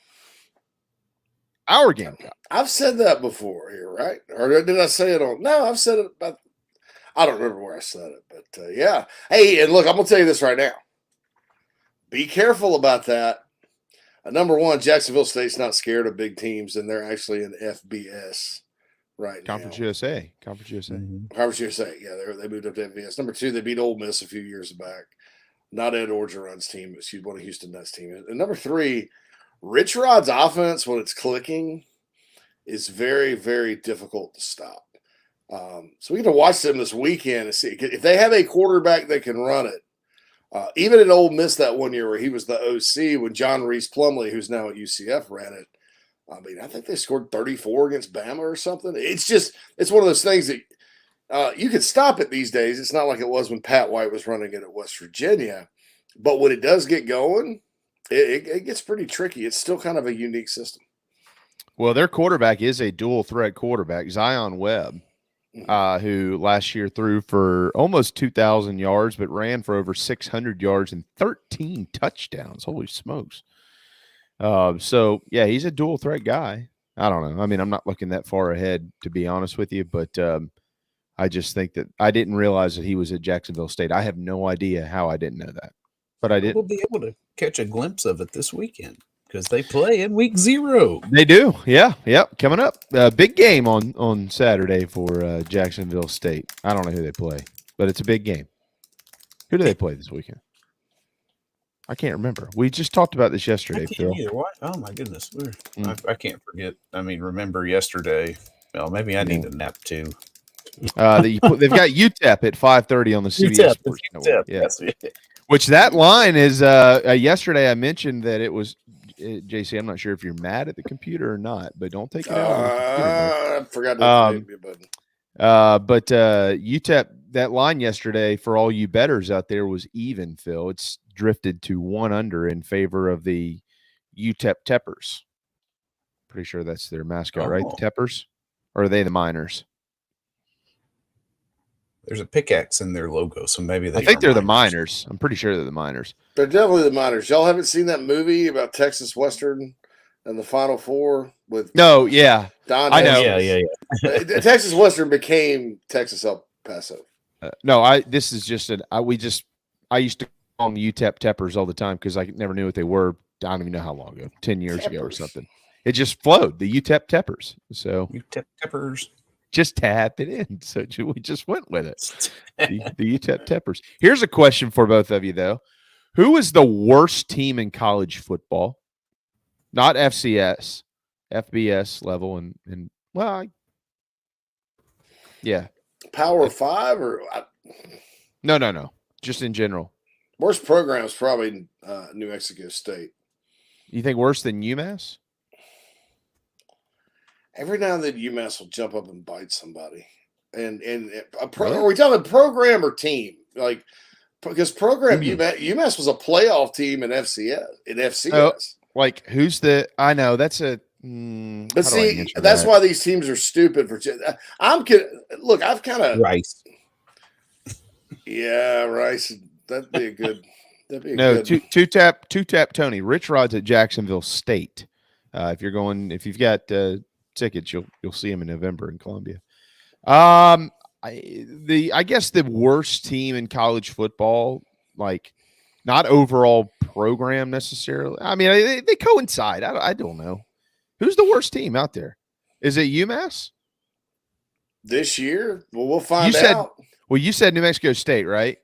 our Gamecock. I've said that before here, right? Or did I say it on? No, I've said it about. I don't remember where I said it, but yeah. Hey, and look, I'm gonna tell you this right now. Be careful about that. Number one, Jacksonville State's not scared of big teams, and they're actually in FBS right now. Conference USA. Mm-hmm. Conference USA. Yeah, they moved up to FBS. Number two, they beat Ole Miss a few years back. Not Ed Orgeron's team, but one of Houston Nutt's team. And number three, Rich Rod's offense, when it's clicking, is very, very difficult to stop. So we get to watch them this weekend and see if they have a quarterback that can run it. Even at Ole Miss that one year where he was the OC when John Reese Plumlee, who's now at UCF, ran it. I mean, I think they scored 34 against Bama or something. It's one of those things that you could stop it these days. It's not like it was when Pat White was running it at West Virginia. But when it does get going, it gets pretty tricky. It's still kind of a unique system. Well, their quarterback is a dual threat quarterback, Zion Webb, who last year threw for almost 2,000 yards, but ran for over 600 yards and 13 touchdowns. Holy smokes. So, yeah, he's a dual threat guy. I don't know. I mean, I'm not looking that far ahead, to be honest with you, but I just think that I didn't realize that he was at Jacksonville State. I have no idea how I didn't know that, but I did. We'll be able to catch a glimpse of it this weekend because they play in week 0. They do. Yeah. Yep. Coming up. Big game on Saturday for Jacksonville State. I don't know who they play, but it's a big game. Who do they play this weekend? I can't remember. We just talked about this yesterday, Phil. What? Oh, my goodness. I can't forget. I mean, remember yesterday. Well, maybe I need a nap too. They've got UTEP at 5:30 on the CBS Sports Network. Yeah. Yes. Which that line is yesterday I mentioned that it was JC, I'm not sure if you're mad at the computer or not, but don't take it out on the computer. I forgot to hit the button. But UTEP, that line yesterday for all you bettors out there was even, Phil. It's drifted to 1 under in favor of the UTEP Teppers. Pretty sure that's their mascot, right? The Teppers? Or are they the Miners? There's a pickaxe in their logo, so maybe I think they're the Miners. I'm pretty sure they're the Miners. They're definitely the Miners. Y'all haven't seen that movie about Texas Western and the Final Four with No, yeah. Don I know. Yeah. Texas Western became Texas El Paso. This is just I used to call them UTEP Teppers all the time because I never knew what they were. I don't even know how long ago, 10 years ago or something. It just flowed, the UTEP Teppers. So UTEP Teppers. Just tap it in. So we just went with it. The UTEP Teppers. Here's a question for both of you, though. Who is the worst team in college football? Not FCS, FBS level, and yeah. Power 5 or No. Just in general. Worst program is probably New Mexico State. You think worse than UMass? Every now and then UMass will jump up and bite somebody. And are we talking program or team? Like, because program UMass was a playoff team in FCS. Oh, like who's the? I know that's a. But see, that's why these teams are stupid. Look, I've kind of Rice. Yeah, Rice. That'd be a good. Two tap Tony. Rich Rod's at Jacksonville State. If you've got tickets, you'll see him in November in Columbia. I guess the worst team in college football, like not overall program necessarily. I mean, they coincide. I don't know. Who's the worst team out there? Is it UMass this year? Well, we'll find out. Well, you said New Mexico State, right?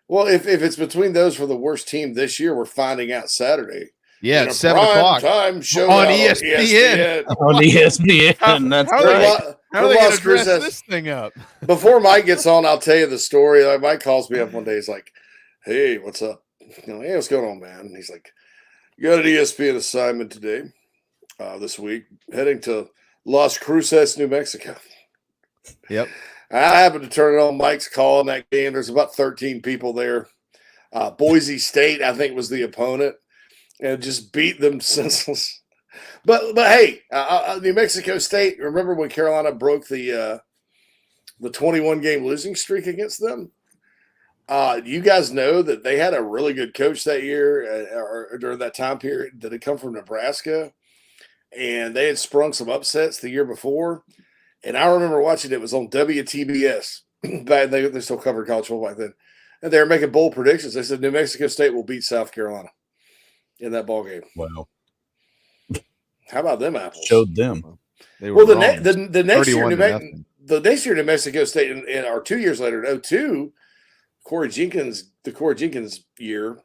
Well, if it's between those for the worst team this year, we're finding out Saturday. Yeah, it's 7 o'clock time show on ESPN. On ESPN. How are they going to dress this thing up? Before Mike gets on, I'll tell you the story. Like, Mike calls me up one day. He's like, "Hey, what's up?" Hey, what's going on, man? And he's like, "You got an ESPN assignment today, this week, heading to Las Cruces, New Mexico." Yep. I happened to turn it on. Mike's calling that game. There's about 13 people there. Boise State, I think, was the opponent. And just beat them senseless. But hey, New Mexico State, remember when Carolina broke the 21-game losing streak against them? You guys know that they had a really good coach that year or during that time period that had come from Nebraska. And they had sprung some upsets the year before. And I remember watching it was on WTBS. Back they still covered college football back then. And they were making bold predictions. They said New Mexico State will beat South Carolina in that ball game. Wow. How about them apples? Showed them. They were the next year, the next year, New Mexico State, or 2 years later, in 2002, the Corey Jenkins year,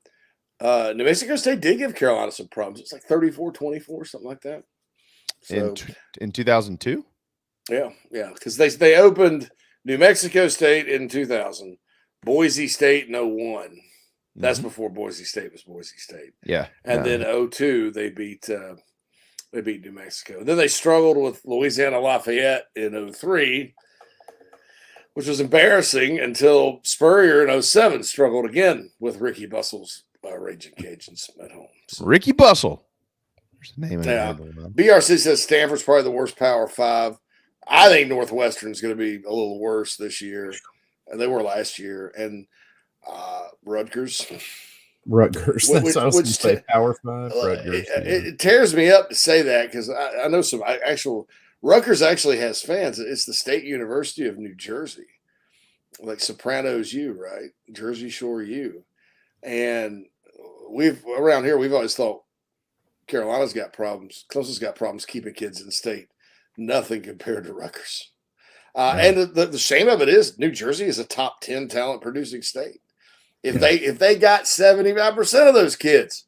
New Mexico State did give Carolina some problems. It's like 34-24, something like that. So, in 2002? Yeah, because they opened New Mexico State in 2000, Boise State in 2001. That's before Boise State was Boise State. Yeah. And then 2002, they beat New Mexico. And then they struggled with Louisiana Lafayette in 2003, which was embarrassing until Spurrier in 2007 struggled again with Ricky Bustle's Raging Cajuns at home. So, Ricky Bustle. There's the name of it. BRC says Stanford's probably the worst Power 5. I think Northwestern's going to be a little worse this year. They were last year. And Rutgers. That's what I was going to say. Power 5. Rutgers. It tears me up to say that because I know some Rutgers actually has fans. It's the State University of New Jersey, like Sopranos U, right? Jersey Shore U, and around here we've always thought Carolina's got problems. Clemson's got problems keeping kids in state. Nothing compared to Rutgers. And the shame of it is New Jersey is a top 10 talent producing state. If they got 75% of those kids,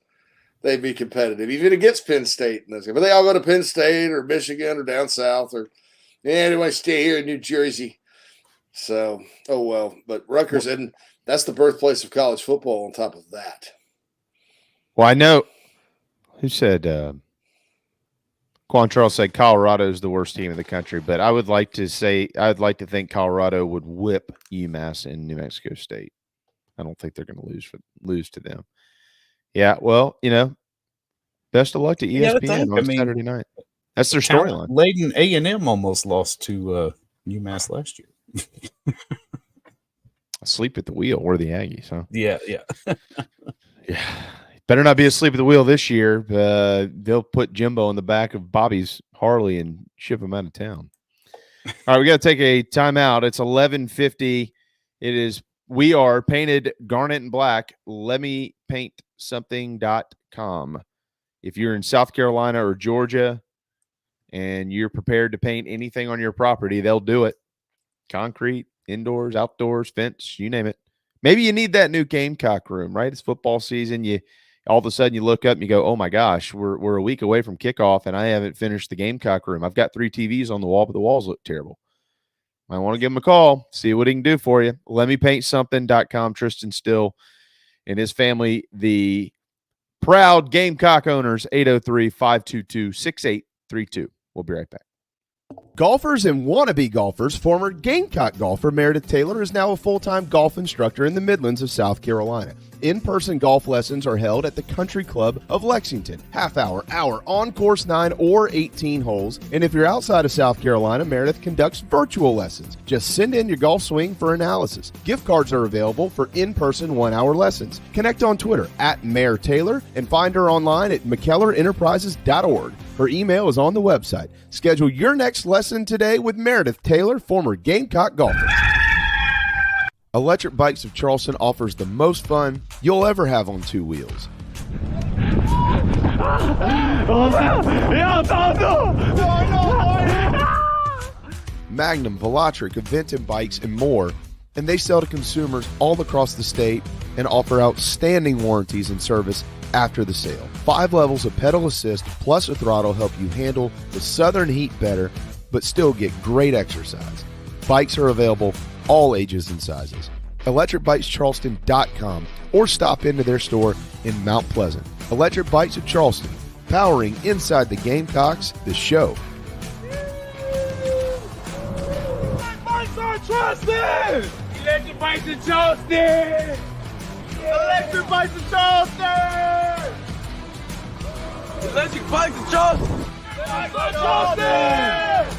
they'd be competitive, even against Penn State. But they all go to Penn State or Michigan or down south or anyway, stay here in New Jersey. So, oh well. But Rutgers, and that's the birthplace of college football on top of that. Well, I know who said Quantrell said Colorado is the worst team in the country, but I would like to say I'd like to think Colorado would whip UMass in New Mexico State. I don't think they're going to lose to them. Yeah, well, best of luck to ESPN on Saturday night. That's their storyline. Layden A&M almost lost to UMass last year. Asleep at the wheel. We're the Aggies, huh? Yeah. Yeah. Better not be asleep at the wheel this year. They'll put Jimbo in the back of Bobby's Harley and ship him out of town. All right, we got to take a timeout. It's 11:50. We are painted garnet and black. LetMePaintSomething.com. If you're in South Carolina or Georgia and you're prepared to paint anything on your property, they'll do it. Concrete, indoors, outdoors, fence, you name it. Maybe you need that new Gamecock room, right? It's football season. All of a sudden you look up and you go, oh my gosh, we're a week away from kickoff and I haven't finished the Gamecock room. I've got 3 TVs on the wall, but the walls look terrible. I want to give him a call, see what he can do for you. LetMePaintSomething.com. Tristan Still and his family, the proud Gamecock owners, 803-522-6832. We'll be right back. Golfers and wannabe golfers, former Gamecock golfer Meredith Taylor is now a full-time golf instructor in the Midlands of South Carolina. In-person golf lessons are held at the Country Club of Lexington. Half-hour, hour, on course 9 or 18 holes. And if you're outside of South Carolina, Meredith conducts virtual lessons. Just send in your golf swing for analysis. Gift cards are available for in-person 1-hour lessons. Connect on Twitter @Mayor Taylor and find her online at McKellarEnterprises.org. Her email is on the website. Schedule your next lesson today with Meredith Taylor, former Gamecock golfer. Electric Bikes of Charleston offers the most fun you'll ever have on 2 wheels. Magnum, Velotric, Aventon bikes, and more. And they sell to consumers all across the state and offer outstanding warranties and service after the sale. 5 levels of pedal assist plus a throttle help you handle the southern heat better, but still get great exercise. Bikes are available all ages and sizes. ElectricBikesCharleston.com or stop into their store in Mount Pleasant. Electric Bikes of Charleston, powering Inside the Gamecocks, the show. Bikes are Charleston! Electric Bikes of Charleston! Electric Bikes of Charleston! Electric Bikes of Charleston! Electric Bikes of Charleston!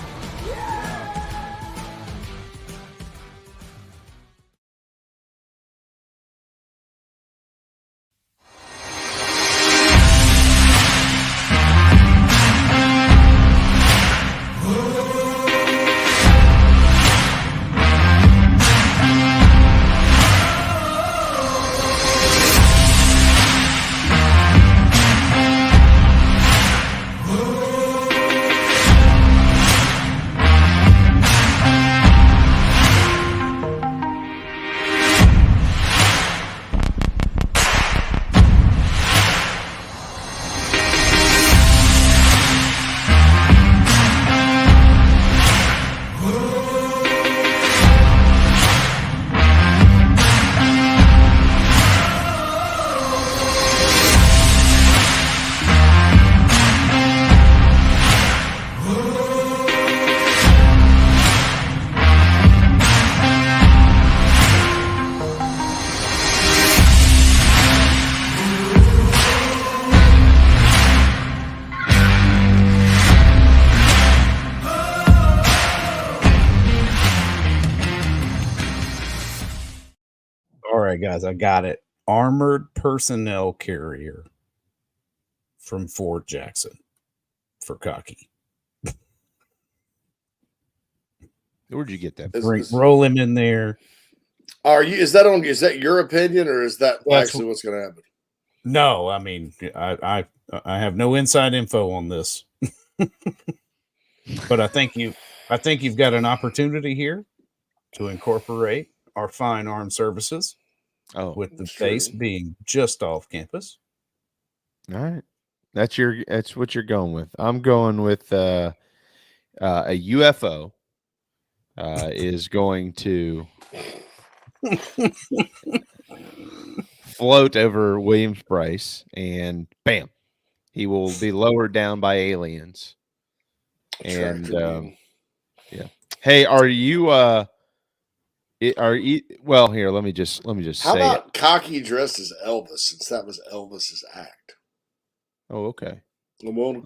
Guys, I got it. Armored personnel carrier from Fort Jackson for Cocky. Where'd you get that? Roll him in there. Is that your opinion, or is that actually what's going to happen? No, I mean, I have no inside info on this, but I think you've got an opportunity here to incorporate our fine armed services. With the base being just off campus. All right. That's what you're going with. I'm going with a UFO is going to float over Williams-Brice, and bam, he will be lowered down by aliens. And yeah. Hey, are you? Well, here, let me just How say about it. Cocky dressed as Elvis, since that was Elvis's act? Oh, okay. Come on.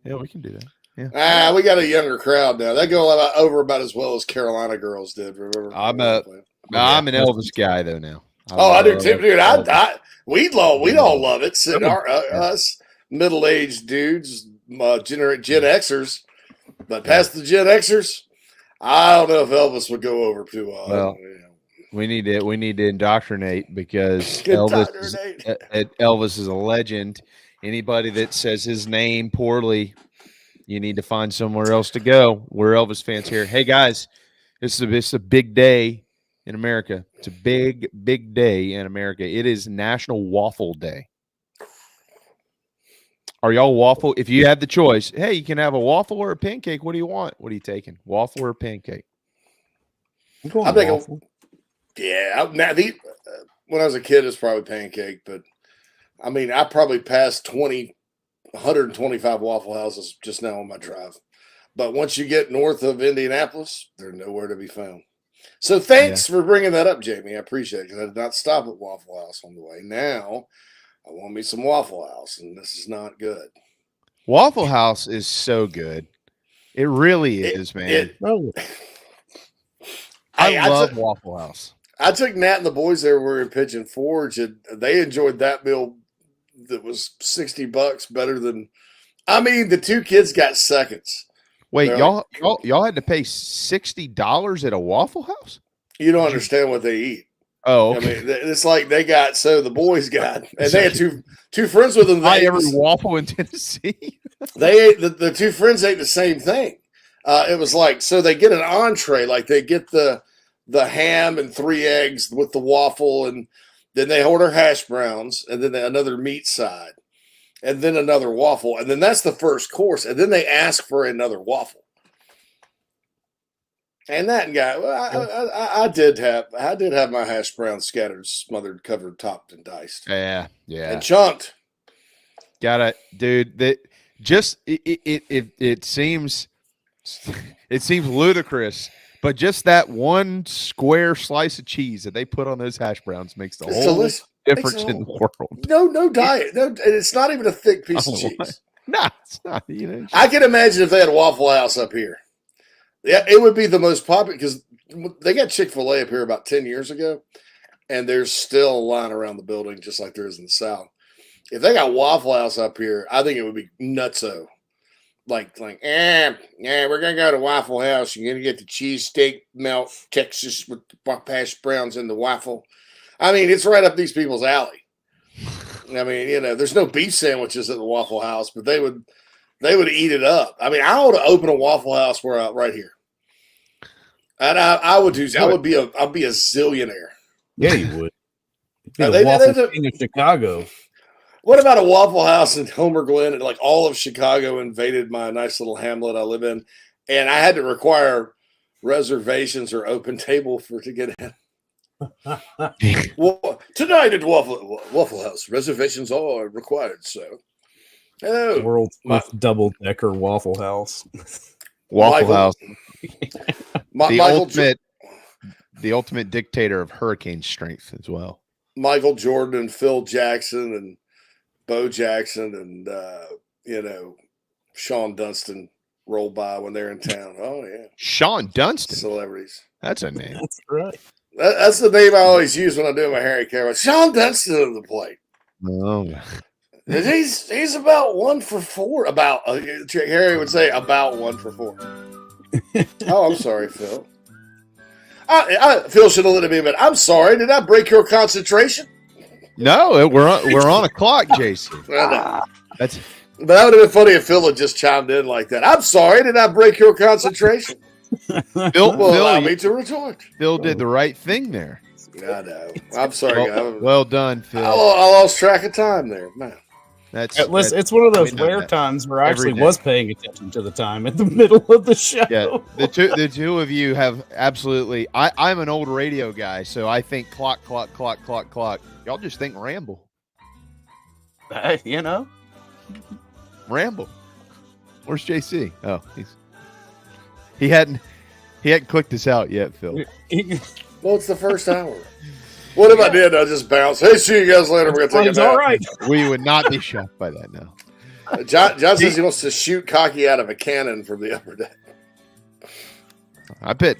Yeah, we can do that. Yeah. We got a younger crowd now. They go over about as well as Carolina girls did. Remember? I'm an Elvis guy though now. I do too, dude. We all love it. Us middle-aged dudes, Gen Xers, but past the Gen Xers, I don't know if Elvis would go over too well. Well, we need to indoctrinate because Elvis is a legend. Anybody that says his name poorly, you need to find somewhere else to go. We're Elvis fans here. Hey guys, it's a big day in America. It's a big day in America. It is National Waffle Day. Are y'all waffle? If you had the choice, hey, you can have a waffle or a pancake. What do you want? What are you taking? Waffle or pancake? I'm taking waffle. Yeah. When I was a kid, it's probably pancake, but I mean, I probably passed 125 Waffle Houses just now on my drive. But once you get north of Indianapolis, they're nowhere to be found. So thanks for bringing that up, Jamie. I appreciate it because I did not stop at Waffle House on the way. Now I want me some Waffle House, and this is not good. Waffle House is so good. It really is, man. I love Waffle House. I took Nat and the boys there. We were in Pigeon Forge, and they enjoyed that meal that was $60 better than. I mean, the two kids got seconds. Wait, y'all had to pay $60 at a Waffle House? You don't understand what they eat. Oh, okay. I mean, it's like the boys got, and they had two friends with them. Buy every waffle in Tennessee. They ate the two friends ate the same thing. It was like, so they get an entree, like they get the ham and 3 eggs with the waffle, and then they order hash browns, and then another meat side, and then another waffle, and then that's the first course, and then they ask for another waffle. And that guy, well, I did have my hash browns scattered, smothered, covered, topped, and diced. Yeah, and chunked. Got it, dude. That just it seems ludicrous, but just that one square slice of cheese that they put on those hash browns makes the whole difference in the world. No diet. No, and it's not even a thick piece of cheese. No, it's not. You know, I can imagine if they had a Waffle House up here. Yeah, it would be the most popular because they got Chick-fil-A up here about 10 years ago, and there's still a line around the building just like there is in the South. If they got Waffle House up here, I think it would be nutso. We're going to go to Waffle House. You're going to get the cheesesteak melt Texas with the hash browns in the waffle. I mean, it's right up these people's alley. I mean, there's no beef sandwiches at the Waffle House, but they would eat it up. I mean, I ought to open a Waffle House right here. And I would do. I'd be a zillionaire. Yeah, you would. The Waffle King of Chicago. What about a Waffle House in Homer Glen? And like all of Chicago invaded my nice little hamlet I live in, and I had to require reservations or open table to get in. Well, tonight at Waffle House, reservations are required. So, world's most double-decker Waffle House. Waffle House. The ultimate dictator of hurricane strength as well. Michael Jordan and Phil Jackson and Bo Jackson and Sean Dunston roll by when they're in town. Oh yeah, Sean Dunston, celebrities. That's a name. That's right. That's the name I always use when I do my Harry Carey. Sean Dunston of the plate. Oh. He's about 1 for 4. Harry would say about 1 for 4. Oh, I'm sorry, Phil. Phil should have let it be, but I'm sorry. Did I break your concentration? No, we're on a clock, Jason. But that would have been funny if Phil had just chimed in like that. I'm sorry. Did I break your concentration? Phil, allow me to retort. Phil did the right thing there. I know. I'm sorry. Well done, Phil. I lost track of time there, man. It's one of those rare times where I actually was paying attention to the time in the middle of the show. Yeah, the two of you have absolutely. I'm an old radio guy, so I think clock. Y'all just think ramble. Ramble. Where's JC? Oh, he hadn't clicked this out yet, Phil. Well, it's the first hour. What if I did? I just bounce. Hey, see you guys later. We're gonna take a nap. All right. We would not be shocked by that now. John says he wants to shoot Cocky out of a cannon from the upper deck. I bet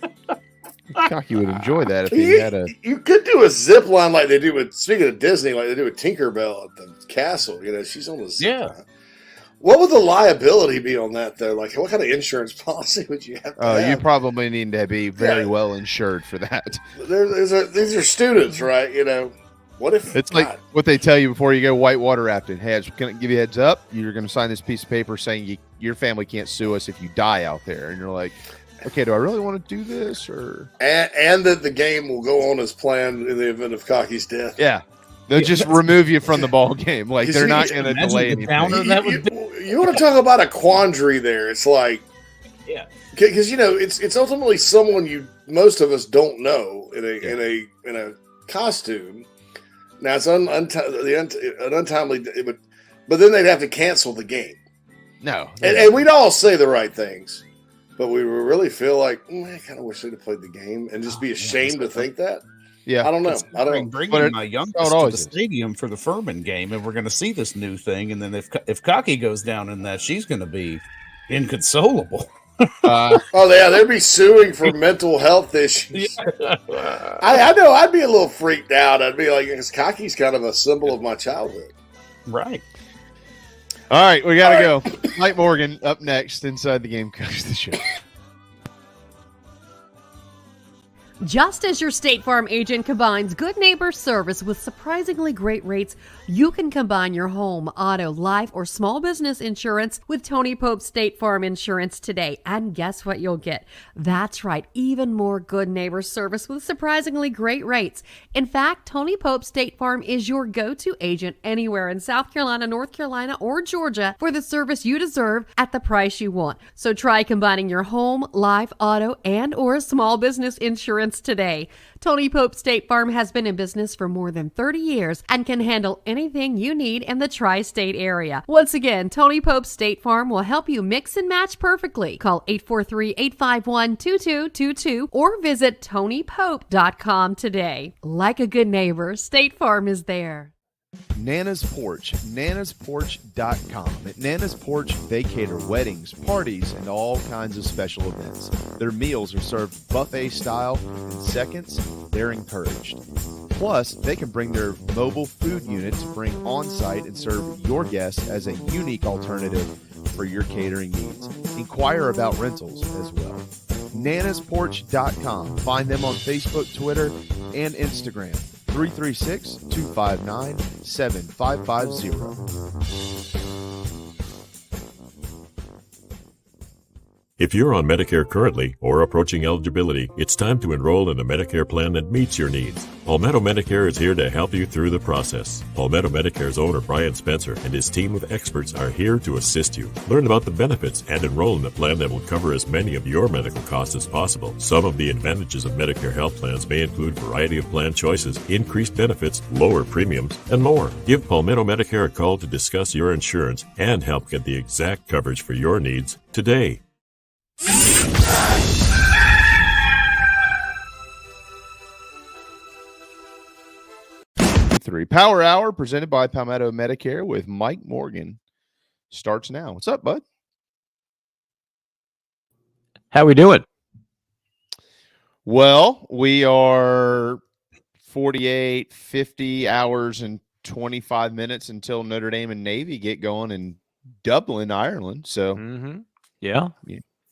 Cocky would enjoy that if he had a. You could do a zip line like they do with. Speaking of Disney, like they do with Tinkerbell at the castle. She's on the zip line. What would the liability be on that though? Like, what kind of insurance policy would you have? You probably need to be very well insured for that. These are students, right? What if it's like what they tell you before you go whitewater rafting? Hey, can I give you a heads up? You're going to sign this piece of paper saying your family can't sue us if you die out there, and you're like, okay, do I really want to do this? Or and that the game will go on as planned in the event of Cocky's death. Yeah. They'll just remove you from the ball game. Like, they're not going to delay anything. You want to talk about a quandary there. It's like, because it's ultimately someone most of us don't know in a costume. Now it's an untimely, but then they'd have to cancel the game. No, and we'd all say the right things, but we would really feel like I kind of wish they'd have played the game and just be ashamed to think that. Yeah, I don't know. I don't bring my youngest to the stadium for the Furman game, and we're going to see this new thing. And then if Cocky goes down in that, she's going to be inconsolable. They'd be suing for mental health issues. I know. I'd be a little freaked out. I'd be like, because Cocky's kind of a symbol of my childhood. Right. All right, we got to go. Mike Morgan up next inside the Gamecocks, the show. Just as your State Farm agent combines good neighbor service with surprisingly great rates, you can combine your home, auto, life, or small business insurance with Tony Pope State Farm Insurance today. And guess what you'll get? That's right, even more good neighbor service with surprisingly great rates. In fact, Tony Pope State Farm is your go-to agent anywhere in South Carolina, North Carolina, or Georgia for the service you deserve at the price you want. So try combining your home, life, auto, and or small business insurance today. Tony Pope State Farm has been in business for more than 30 years and can handle anything you need in the tri-state area. Once again, Tony Pope State Farm will help you mix and match perfectly. Call 843-851-2222 or visit TonyPope.com today. Like a good neighbor, State Farm is there. Nana's Porch, nanasporch.com. At Nana's Porch, they cater weddings, parties, and all kinds of special events. Their meals are served buffet style. In seconds, they're encouraged. Plus, they can bring their mobile food unit to bring on-site and serve your guests as a unique alternative for your catering needs. Inquire about rentals as well. nanasporch.com. Find them on Facebook, Twitter, and Instagram. 336-259-7550. If you're on Medicare currently or approaching eligibility, it's time to enroll in a Medicare plan that meets your needs. Palmetto Medicare is here to help you through the process. Palmetto Medicare's owner, Brian Spencer, and his team of experts are here to assist you. Learn about the benefits and enroll in a plan that will cover as many of your medical costs as possible. Some of the advantages of Medicare health plans may include a variety of plan choices, increased benefits, lower premiums, and more. Give Palmetto Medicare a call to discuss your insurance and help get the exact coverage for your needs today. Power Hour presented by Palmetto Medicare with Mike Morgan starts now. What's up, bud? How we doing? Well, we are 48, 50 hours and 25 minutes until Notre Dame and Navy get going in Dublin, Ireland. So, yeah.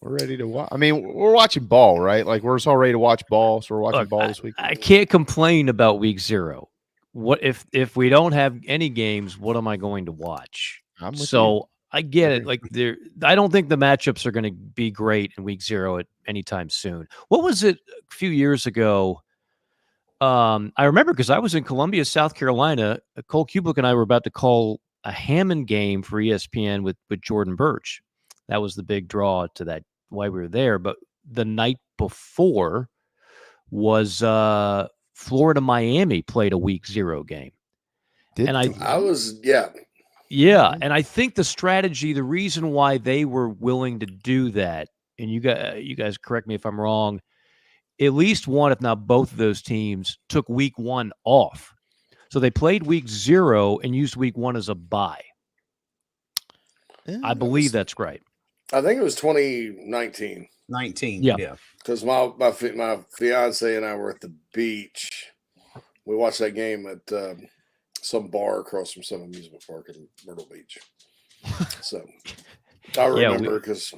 We're ready to watch. I mean, we're watching ball, right? Like, we're just all ready to watch ball. So we're watching ball this week. I can't complain about week 0. What if we don't have any games? What am I going to watch? So I get it. Like, I don't think the matchups are going to be great in week 0 at any time soon. What was it a few years ago? I remember because I was in Columbia, South Carolina. Cole Kublik and I were about to call a Hammond game for ESPN with Jordan Birch. That was the big draw to that, why we were there. But the night before was Florida-Miami played a week 0 game. Yeah, and I think the strategy, the reason why they were willing to do that, and you guys correct me if I'm wrong, at least one, if not both of those teams took week 1 off. So they played week 0 and used week 1 as a bye. I believe that's right. I think it was 2019. 19, yeah. Because my fiance and I were at the beach. We watched that game at some bar across from some amusement park in Myrtle Beach. So I remember because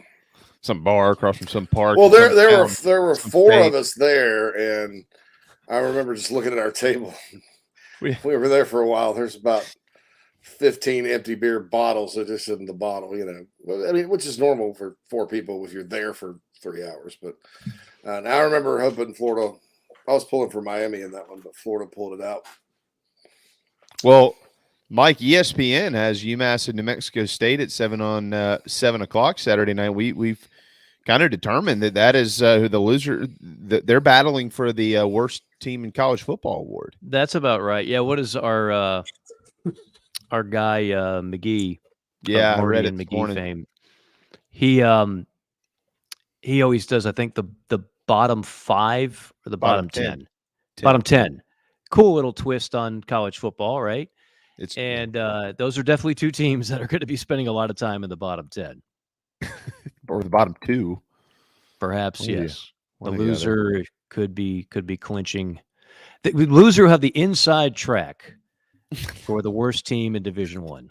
some bar across from some park. Well, there were 4 of us there, and I remember just looking at our table. We were there for a while. There's about 15 empty beer bottles that just in the bottle, I mean, which is normal for 4 people if you're there for 3 hours. But and I remember hoping Florida. I was pulling for Miami in that one, but Florida pulled it out. Well, Mike, ESPN has UMass and New Mexico State at 7 o'clock Saturday night. We've kind of determined that is who the loser. They're battling for the worst team in college football award. That's about right. Yeah. What is our guy McGee? Yeah, I read it McGee morning. fame. He always does. I think the bottom 5 or the bottom 10. Bottom 10. Cool little twist on college football, right? Those are definitely 2 teams that are going to be spending a lot of time in the bottom 10. Or the bottom 2. Perhaps, yes. The loser could be clinching. The loser will have the inside track for the worst team in Division I.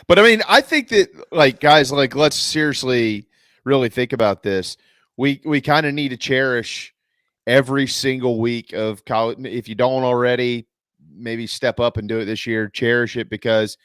But I mean, I think that guys, let's seriously really think about this. We kind of need to cherish every single week of college. If you don't already, maybe step up and do it this year. Cherish it because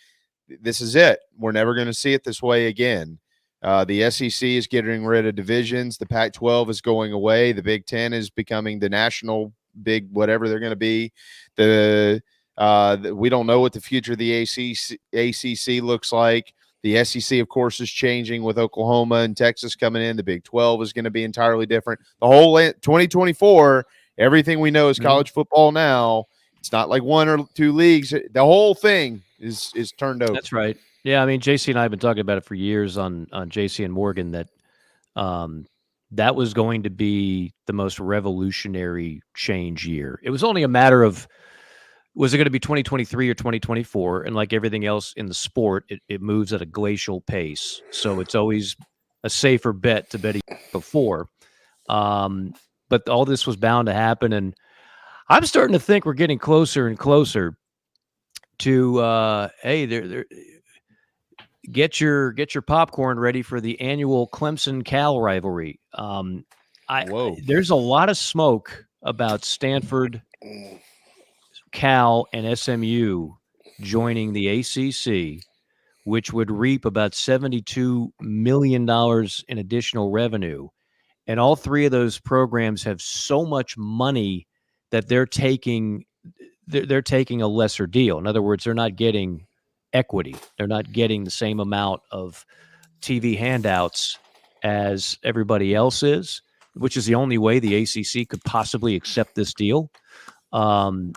this is it. We're never going to see it this way again. The SEC is getting rid of divisions. The Pac-12 is going away. The Big Ten is becoming the national big whatever they're going to be. We don't know what the future of the ACC looks like. The SEC, of course, is changing with Oklahoma and Texas coming in. The Big 12 is going to be entirely different. The whole 2024, everything we know is college football now. It's not like 1 or 2 leagues. The whole thing is turned over. That's right. Yeah, I mean, JC and I have been talking about it for years on JC and Morgan that that was going to be the most revolutionary change year. It was only a matter of, was it going to be 2023 or 2024? And like everything else in the sport, it moves at a glacial pace. So it's always a safer bet to bet before. But all this was bound to happen. And I'm starting to think we're getting closer and closer to, get your popcorn ready for the annual Clemson-Cal rivalry. There's a lot of smoke about Stanford, Cal, and SMU joining the ACC, which would reap about $72 million in additional revenue. And all 3 of those programs have so much money that they're taking a lesser deal. In other words, they're not getting equity. They're not getting the same amount of TV handouts as everybody else is, which is the only way the ACC could possibly accept this deal. I'm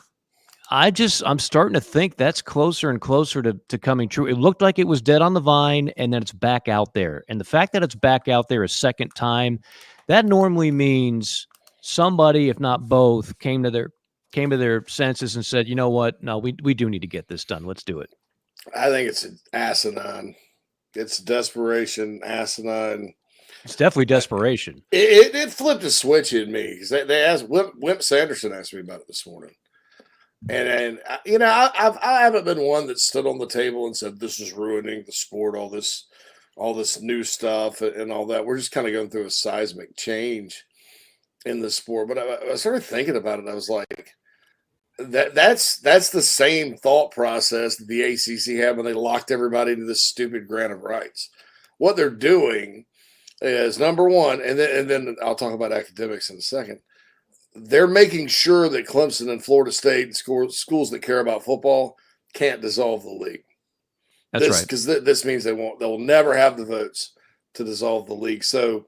starting to think that's closer and closer to coming true. It looked like it was dead on the vine, and then it's back out there. And the fact that it's back out there a second time, that normally means somebody, if not both, came to their senses and said, you know what? No, we do need to get this done. Let's do it. I think it's asinine. It's desperation, asinine. It's definitely desperation. It flipped a switch in me because they asked Wimp Sanderson asked me about it this morning, and I haven't been one that stood on the table and said this is ruining the sport, all this new stuff and all that. We're just kind of going through a seismic change in the sport. But I started thinking about it. I was like, that's the same thought process that the ACC had when they locked everybody into this stupid grant of rights. What they're doing is, number one, and then I'll talk about academics in a second. They're making sure that Clemson and Florida State schools that care about football can't dissolve the league. That's right. Because this means they'll never have the votes to dissolve the league. So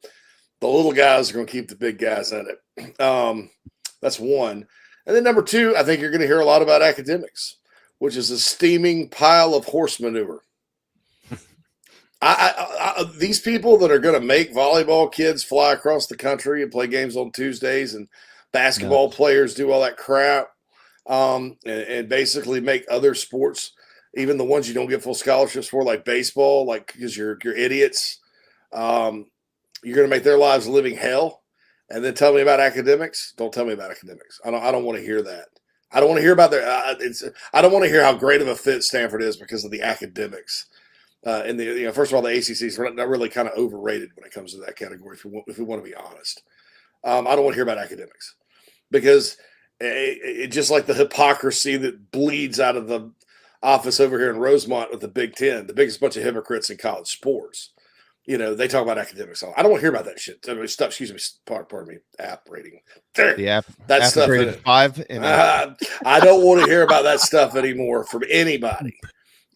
the little guys are going to keep the big guys in it. That's one. And then number two, I think you're going to hear a lot about academics, which is a steaming pile of horse manure. These people that are going to make volleyball kids fly across the country and play games on Tuesdays, and basketball players do all that crap, and basically make other sports, even the ones you don't get full scholarships for, like baseball, like because you're idiots, you're going to make their lives a living hell. And then tell me about academics. Don't tell me about academics. I don't want to hear that. I don't want to hear about their. I don't want to hear how great of a fit Stanford is because of the academics. And first of all, the ACC is not really kind of overrated when it comes to that category. If we want to be honest, I don't want to hear about academics because it just like the hypocrisy that bleeds out of the office over here in Rosemont with the Big Ten, the biggest bunch of hypocrites in college sports. They talk about academics. I don't want to hear about that shit. Stuff. Excuse me. Pardon me. App rating. The app. That stuff. Rated 5. I don't want to hear about that stuff anymore from anybody.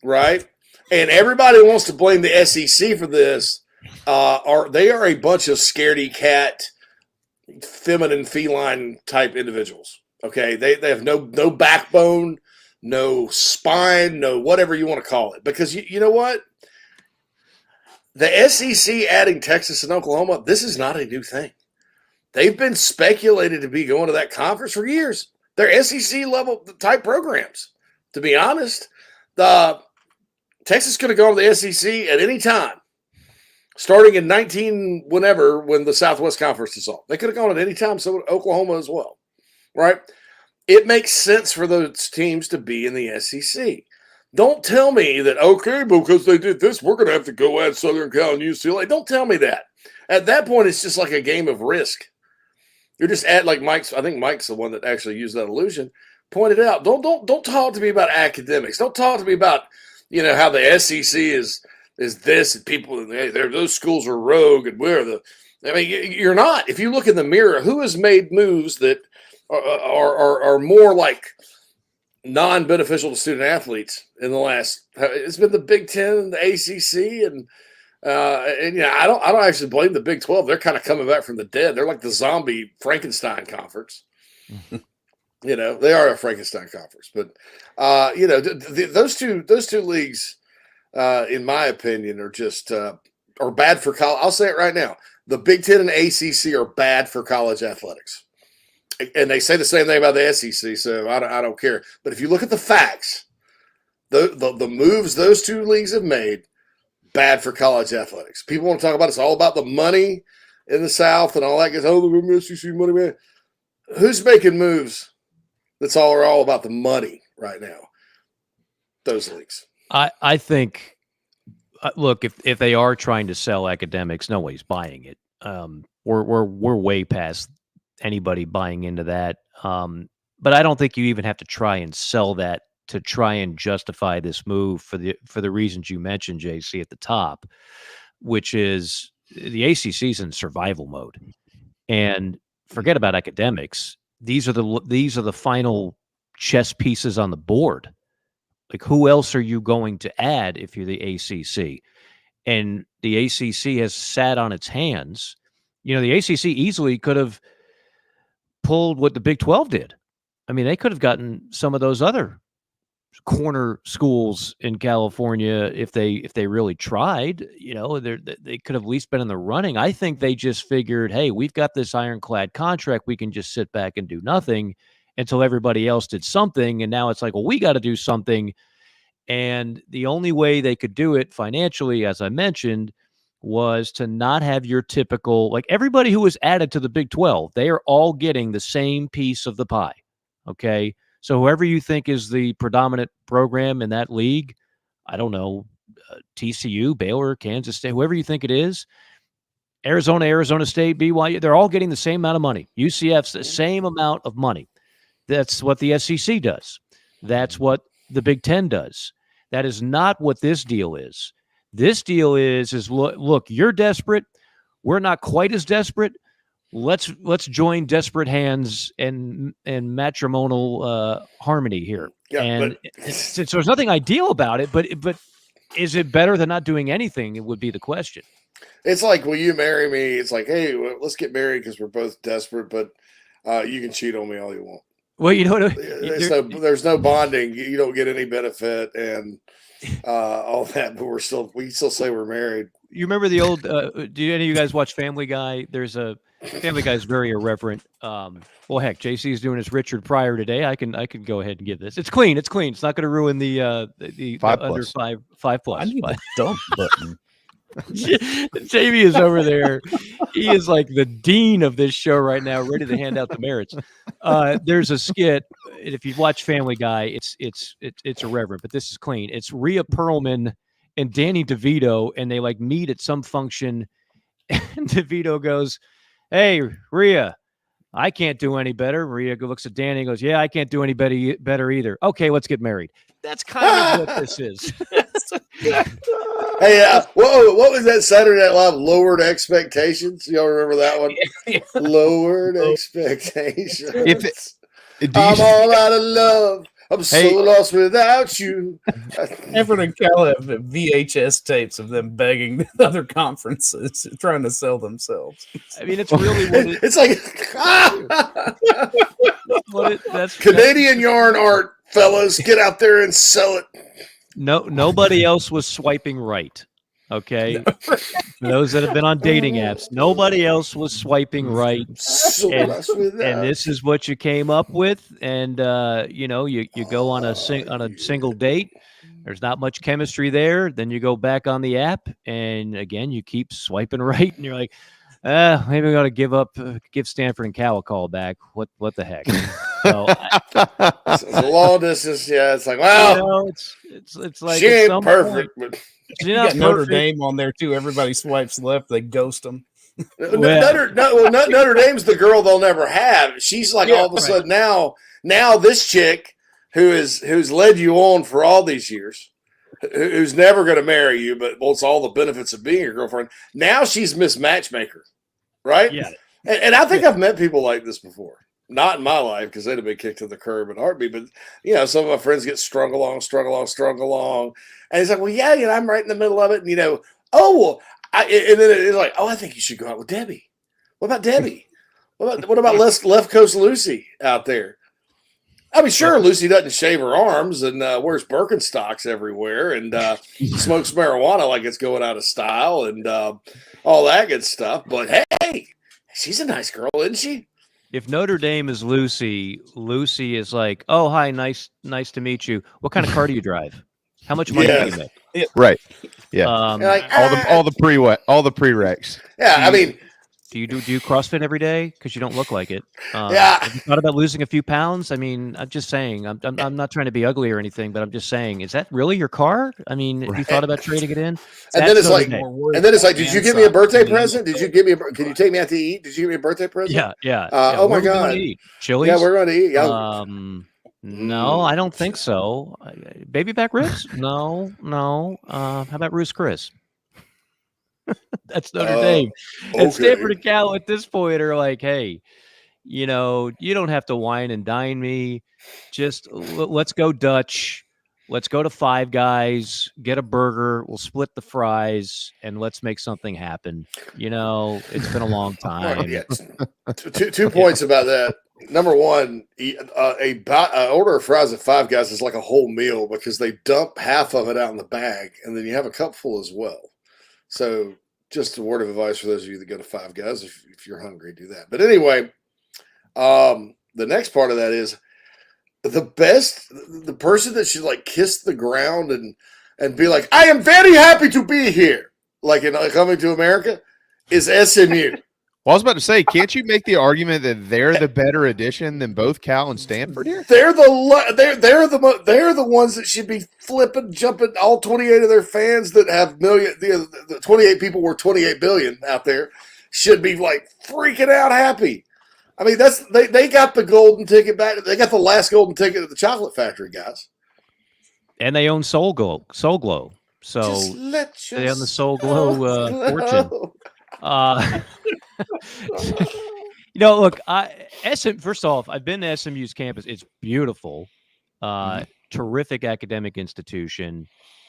Right. And everybody wants to blame the SEC for this. They are a bunch of scaredy cat, feminine, feline type individuals. Okay. They have no backbone, no spine, no whatever you want to call it. Because you know what? The SEC adding Texas and Oklahoma, this is not a new thing. They've been speculated to be going to that conference for years. They're SEC level type programs, to be honest. Texas could have gone to the SEC at any time, starting in when the Southwest Conference dissolved. They could have gone at any time, so would Oklahoma as well, right? It makes sense for those teams to be in the SEC. Don't tell me that, okay, because they did this, we're going to have to go at Southern Cal and UCLA. Don't tell me that. At that point, it's just like a game of Risk. You're just I think Mike's the one that actually used that illusion, pointed out. Don't talk to me about academics. Don't talk to me about, how the SEC is this and people, those schools are rogue and you're not. If you look in the mirror, who has made moves that are more like non-beneficial to student athletes in the last? It's been the Big Ten and the ACC, and I don't actually blame the Big 12. They're kind of coming back from the dead. They're like the zombie Frankenstein conference. They are a Frankenstein conference, but those two leagues, in my opinion, are just are bad for college. I'll say it right now: the Big Ten and ACC are bad for college athletics. And they say the same thing about the SEC, so I don't care. But if you look at the facts, the moves those two leagues have made, bad for college athletics. People want to talk about it's all about the money in the South and all that. The SEC money, man. Who's making moves that's all about the money right now? Those leagues. I think, look, if they are trying to sell academics, nobody's buying it. We're way past anybody buying into that. But I don't think you even have to try and sell that to try and justify this move for the reasons you mentioned, JC, at the top, which is the ACC's in survival mode. And forget about academics. These are the final chess pieces on the board. Like, who else are you going to add if you're the ACC? And the ACC has sat on its hands. The ACC easily could have pulled what the Big 12 did. I mean, they could have gotten some of those other corner schools in California if they really tried. They could have at least been in the running. I think they just figured, hey, we've got this ironclad contract. We can just sit back and do nothing until everybody else did something. And now it's like, well, we got to do something. And the only way they could do it financially, as I mentioned, was to not have your typical, like everybody who was added to the Big 12, they are all getting the same piece of the pie. Okay. So whoever you think is the predominant program in that league, I don't know, TCU, Baylor, Kansas State, whoever you think it is, Arizona State, BYU, they're all getting the same amount of money. UCF's the same amount of money. That's what the SEC does. That's what the Big Ten does. That is not what this deal is. This deal is look, you're desperate. We're not quite as desperate. Let's join desperate hands and matrimonial harmony here. Yeah, and so there's nothing ideal about it, but is it better than not doing anything? It would be the question. It's like, will you marry me? It's like, hey, let's get married because we're both desperate, but you can cheat on me all you want. Well, you know what? There's no bonding. You don't get any benefit and all that, but we still say we're married. You remember the old? Do any of you guys watch Family Guy? There's a Family Guy is very irreverent. Well, heck, JC is doing his Richard Pryor today. I can go ahead and give this. It's clean. It's clean. It's not going to ruin the under five plus. I need a dump button. Jamie is over there. He is like the dean of this show right now, ready to hand out the merits. There's a skit. If you've watched Family Guy, it's irreverent, but this is clean. It's Rhea Perlman and Danny DeVito, and they like meet at some function. And DeVito goes, "Hey, Rhea, I can't do any better." Rhea looks at Danny and goes, "Yeah, I can't do any better either. Okay, let's get married." That's kind of what this is. Hey, what was that Saturday Night Live? Lowered Expectations. Y'all remember that one? Lowered Expectations. I'm all out of love. I'm so lost without you. Everett and Cal have VHS tapes of them begging other conferences, trying to sell themselves. I mean, it's really what it's like. That's Canadian yarn art, fellas. Get out there and sell it. Nobody else was swiping right. Okay, for those that have been on dating apps, nobody else was swiping right, and this is what you came up with. And you go on a single date. There's not much chemistry there. Then you go back on the app, and again you keep swiping right, and you're like, maybe we got to give Stanford and Cal a call back. What the heck? So, it's a long distance. Yeah, it's like, wow, it's like she ain't perfect, but. You got Notre Dame on there too. Everybody swipes left, they ghost them. Notre Dame's the girl they'll never have. She's like all of a sudden now this chick who's led you on for all these years, who's never going to marry you, but wants all the benefits of being your girlfriend. Now she's Miss Matchmaker, right? Yeah. And I think I've met people like this before. Not in my life because they'd have been kicked to the curb in a heartbeat. But, some of my friends get strung along. And he's like, well, yeah, I'm right in the middle of it. And, and then it's like, oh, I think you should go out with Debbie. What about Debbie? What about Left Coast Lucy out there? I mean, sure, Lucy doesn't shave her arms and wears Birkenstocks everywhere and smokes marijuana like it's going out of style and all that good stuff. But, hey, she's a nice girl, isn't she? If Notre Dame is Lucy is like, oh, hi, nice to meet you. What kind of car do you drive? How much money do you make? Yeah. Right. Yeah. Like, all the prereqs. Yeah, I mean, do you CrossFit every day? Because you don't look like it. Yeah. Have you thought about losing a few pounds? I mean, I'm just saying. I'm not trying to be ugly or anything, but I'm just saying. Is that really your car? I mean, have you thought about trading it in? And then it's like, did you give me a birthday present? Did you give me? Can you take me out to eat? Did you give me a birthday present? Yeah. Oh my God. Chili's? Yeah, we're going to eat. No, I don't think so. Baby back ribs? No. How about Ruth's Chris? That's Notre Dame. And Stanford and Cal at this point are like, hey, you don't have to wine and dine me. Just let's go Dutch. Let's go to Five Guys, get a burger. We'll split the fries, and let's make something happen. It's been a long time. Two points about that. Number one, a order of fries at Five Guys is like a whole meal because they dump half of it out in the bag, and then you have a cup full as well. So just a word of advice for those of you that go to Five Guys, if you're hungry, do that. But anyway, the next part of that is the person that should like kiss the ground and be like, I am very happy to be here, like in Coming to America, is SMU. Well, I was about to say, can't you make the argument that they're the better addition than both Cal and Stanford here? They're the ones that should be flipping, jumping. All 28 of their fans that have the 28 people worth $28 billion out there should be like freaking out happy. I mean, they got the golden ticket back. They got the last golden ticket at the chocolate factory, guys. And they own Soul Glow. So they own the Soul Glow fortune. Look, first off, I've been to SMU's campus. It's beautiful, terrific academic institution.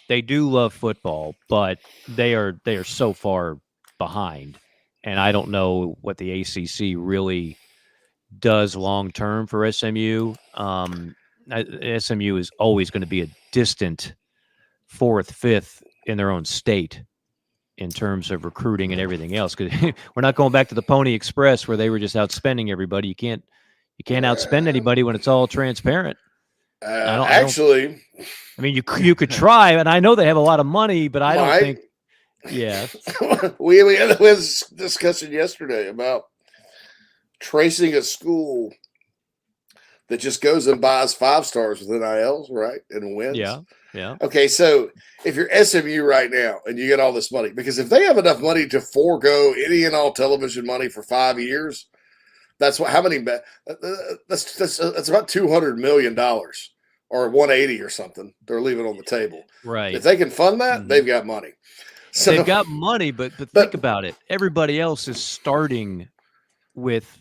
They do love football, but they are so far behind, and I don't know what the ACC really does long term for SMU. SMU is always going to be a distant fourth, fifth in their own state in terms of recruiting and everything else. Because we're not going back to the Pony Express where they were just outspending everybody. You can't outspend anybody when it's all transparent. Actually, I mean, you could try, and I know they have a lot of money, but I don't think. Yeah, we had this discussion yesterday about tracing a school that just goes and buys 5 stars with NILs, right, and wins. Yeah. Okay, so if you're SMU right now and you get all this money, because if they have enough money to forego any and all television money for 5 years, that's what. How many? That's about $200 million or 180 or something. They're leaving on the table. Right. If they can fund that, they've got money. So they've got money, but think about it. Everybody else is starting with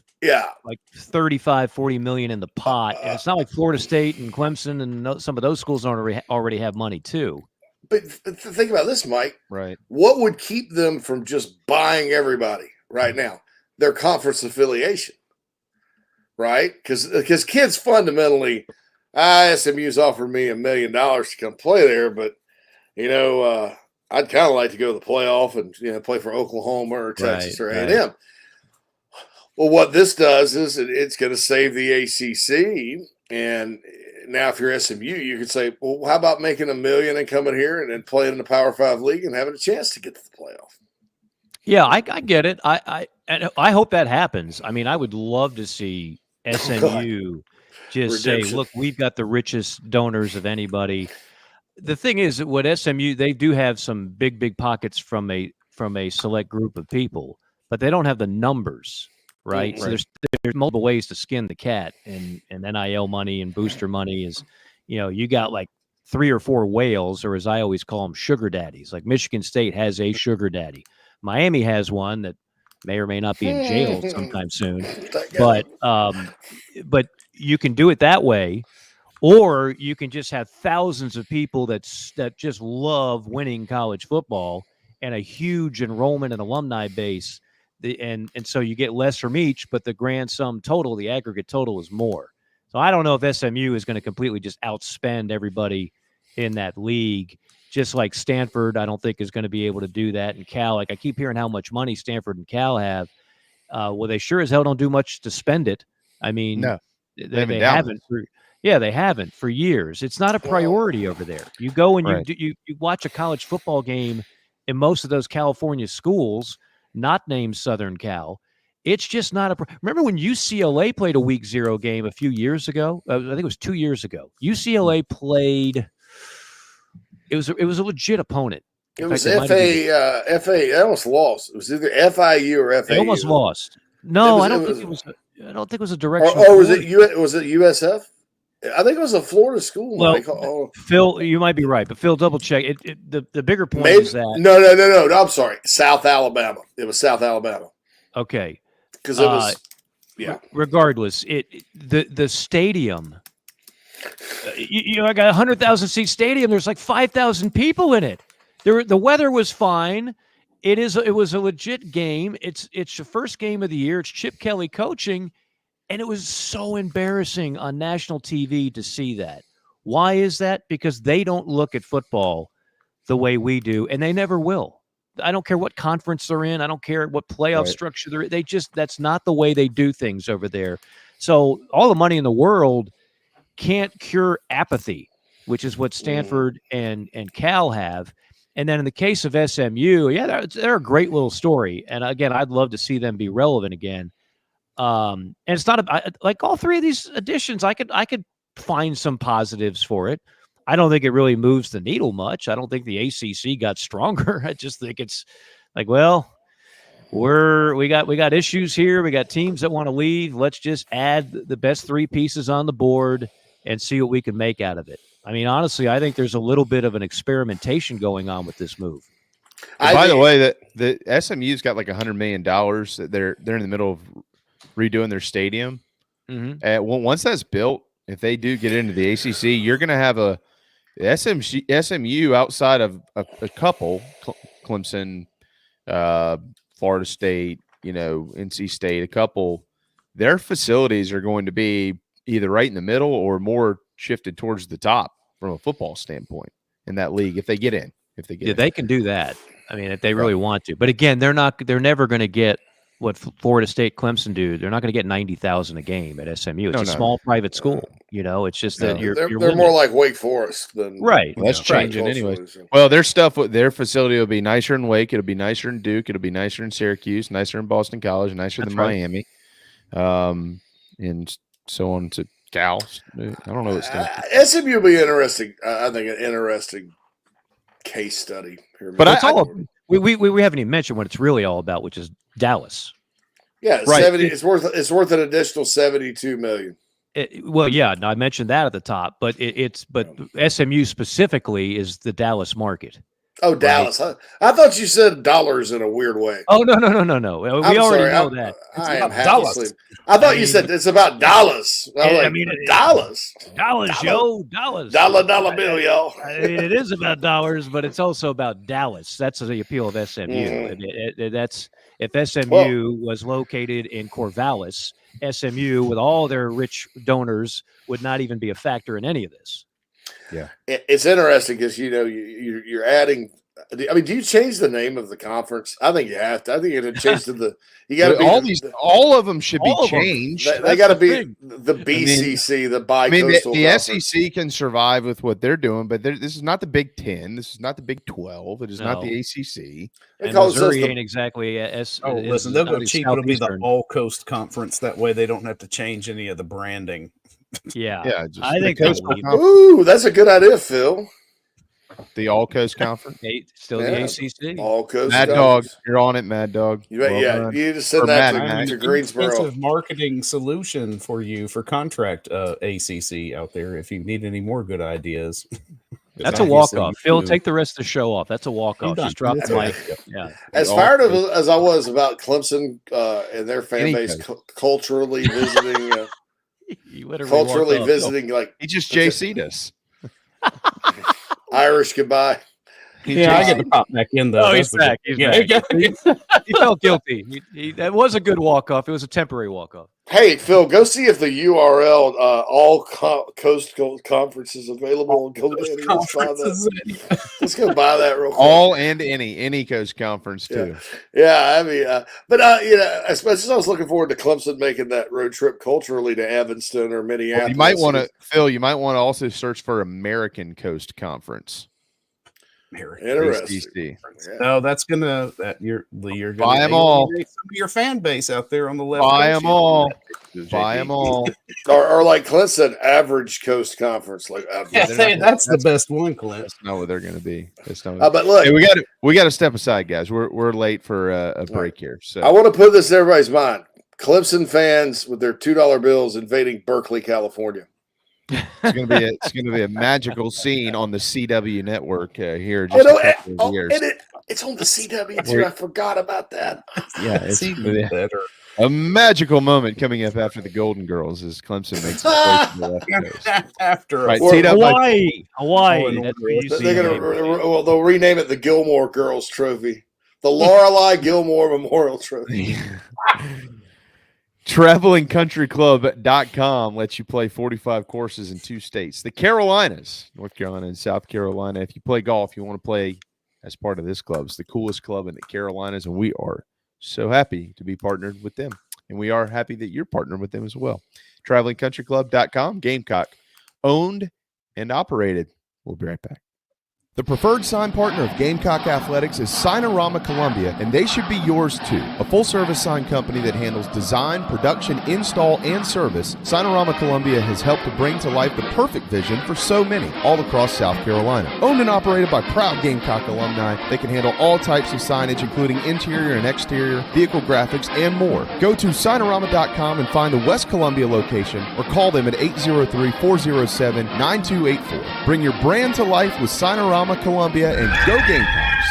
like 35, 40 million in the pot. And it's not like Florida State and Clemson and some of those schools already have money too. But think about this, Mike. Right. What would keep them from just buying everybody right now? Their conference affiliation. Right? Because kids fundamentally, SMU's offered me $1 million to come play there, but I'd kind of like to go to the playoff and play for Oklahoma or Texas or A&M. Right. Well, what this does is it's going to save the ACC, and now if you're SMU, you could say, well, how about making $1 million and coming here and then playing in the Power 5 league and having a chance to get to the playoff? Yeah, I get it. I hope that happens. I mean, I would love to see SMU just say, look, we've got the richest donors of anybody. The thing is that what SMU, they do have some big pockets from a select group of people, but they don't have the numbers, right? So there's multiple ways to skin the cat, and NIL money and booster money is, you got like 3 or 4 whales, or as I always call them, sugar daddies. Like Michigan State has a sugar daddy. Miami has one that may or may not be in jail sometime soon, but you can do it that way, or you can just have thousands of people that just love winning college football and a huge enrollment and alumni base, and so you get less from each, but the grand sum total, the aggregate total, is more. So I don't know if SMU is going to completely just outspend everybody in that league. Just like Stanford, I don't think is going to be able to do that. And Cal, like I keep hearing how much money Stanford and Cal have. Well, they sure as hell don't do much to spend it. I mean, no, they haven't. They haven't for years. It's not a priority over there. You go and you watch a college football game in most of those California schools, not named Southern Cal. It's just not a. Remember when UCLA played a Week 0 game a few years ago? I think it was 2 years ago. UCLA played. It was a legit opponent. It was FA. They almost lost. It was either FIU or FAU. They almost lost. No, I don't think it was. I don't think it was a direction. Or was it USF? I think it was a Florida school. Well, Phil, you might be right, but Phil, double check. The bigger point is that no. I'm sorry, South Alabama. It was South Alabama. Okay, because it was Regardless, the stadium. I got 100,000 seat stadium. There's like 5,000 people in it. The weather was fine. It was a legit game. It's the first game of the year. It's Chip Kelly coaching, and it was so embarrassing on national TV to see that. Why is that? Because they don't look at football the way we do, and they never will. I don't care what conference they're in. I don't care what playoff structure they're in. That's not the way they do things over there. So all the money in the world can't cure apathy, which is what Stanford and Cal have. And then in the case of SMU, they're a great little story. And again, I'd love to see them be relevant again. And it's not like all 3 of these additions. I could find some positives for it. I don't think it really moves the needle much. I don't think the ACC got stronger. I just think it's like, well, we got issues here. We got teams that want to leave. Let's just add the best 3 pieces on the board and see what we can make out of it. I mean, honestly, I think there's a little bit of an experimentation going on with this move. By the way, the SMU's got like $100 million that they're in the middle of redoing their stadium. Mm-hmm. Once that's built, if they do get into the ACC, you're going to have SMU outside of a couple, Clemson, Florida State, NC State, a couple, their facilities are going to be either right in the middle or more shifted towards the top from a football standpoint in that league if they get in. They can do that. I mean, if they really want to. But again, they're never going to get what Florida State, Clemson do. They're not going to get 90,000 a game at SMU. It's a small private school. It's just that they're more like Wake Forest than right. Well, that's changing anyways. Well, their facility will be nicer in Wake. It'll be nicer in Duke. It'll be nicer in Syracuse. Nicer in Boston College. Nicer than Miami. And so on to Cal. I don't know what stuff. SMU will be interesting. I think an interesting case study here. But we haven't even mentioned what it's really all about, which is Dallas. Yeah, right. It's worth an additional $72 million. I mentioned that at the top, but SMU specifically is the Dallas market. Oh, Dallas! Right? I thought you said dollars in a weird way. Oh no! We already know that. I am half asleep. I thought you said it's about dollars. Dollars. Dollars, yo, dollars. Dollar bill, yo. It is about dollars, but it's also about Dallas. That's the appeal of SMU. Mm-hmm. That's if SMU was located in Corvallis, SMU with all their rich donors would not even be a factor in any of this. Yeah, it's interesting because you're adding. I mean, do you change the name of the conference? I think you have to. I think it changed to the. You got to be all of them should be changed. They got to be the BCC, the bi-coastal. The SEC can survive with what they're doing, but this is not the Big 10. This is not the Big 12. It is not the ACC. And Missouri ain't exactly listen, they'll go cheap. It'll be the All Coast Conference. That way, they don't have to change any of the branding. Yeah. I think ooh, that's a good idea, Phil. The All Coast Conference, still the ACC. All Coast. Mad Dog, you're on it, Mad Dog. You just send that to Greensboro. Expensive marketing solution for you for contract ACC out there. If you need any more good ideas, that's a walk-off. Phil, take the rest of the show off. That's a walk-off. Just drop the mic. Yeah. As fired as I was about Clemson and their fan base culturally visiting. Like he just JC'd us. Irish goodbye. I get to pop back in though. Oh, he's back. He's back. He felt guilty. That was a good walk-off. It was a temporary walk-off. Hey, Phil, go see if the URL all coast conference is available. Let's go buy that real quick. All and any coast conference too. Yeah, I mean, especially I was looking forward to Clemson making that road trip culturally to Evanston or Minneapolis. Well, you might want to, Phil. You might want to also search for American Coast Conference. Interesting. No, that's gonna you're gonna buy them all. Some of your fan base out there on the left. Buy them all. Buy them all. Or like Clemson, average coast conference. Like that's the best one, Clint. That's not what they're going to be. But look, hey, we got to step aside, guys. We're late for a break here. So I want to put this in everybody's mind. Clemson fans with their $2 bills invading Berkeley, California. It's gonna be a magical scene on the CW network here. Just a couple of years. It's on the CW too. I forgot about that. Yeah, it's better. A magical moment coming up after the Golden Girls as Clemson makes its way to the left coast. After Hawaii. They'll rename it the Gilmore Girls Trophy, the Lorelei Gilmore Memorial Trophy. TravelingCountryClub.com lets you play 45 courses in 2 states. The Carolinas, North Carolina and South Carolina. If you play golf, you want to play as part of this club. It's the coolest club in the Carolinas, and we are so happy to be partnered with them. And we are happy that you're partnered with them as well. TravelingCountryClub.com, Gamecock, owned and operated. We'll be right back. The preferred sign partner of Gamecock Athletics is Signorama Columbia, and they should be yours too. A full-service sign company that handles design, production, install, and service, Signorama Columbia has helped to bring to life the perfect vision for so many all across South Carolina. Owned and operated by proud Gamecock alumni, they can handle all types of signage, including interior and exterior, vehicle graphics, and more. Go to Signorama.com and find the West Columbia location, or call them at 803-407-9284. Bring your brand to life with Signorama Columbia, and go Gamecocks.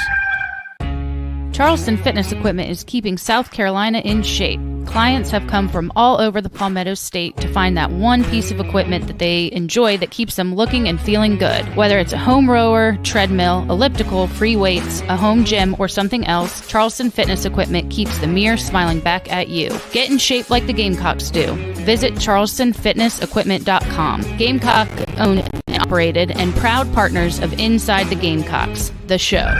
Charleston Fitness Equipment is keeping South Carolina in shape. Clients have come from all over the Palmetto State to find that one piece of equipment that they enjoy that keeps them looking and feeling good. Whether it's a home rower, treadmill, elliptical, free weights, a home gym, or something else, Charleston Fitness Equipment keeps the mirror smiling back at you. Get in shape like the Gamecocks do. Visit charlestonfitnessequipment.com. Gamecock owned and operated and proud partners of Inside the Gamecocks, the show.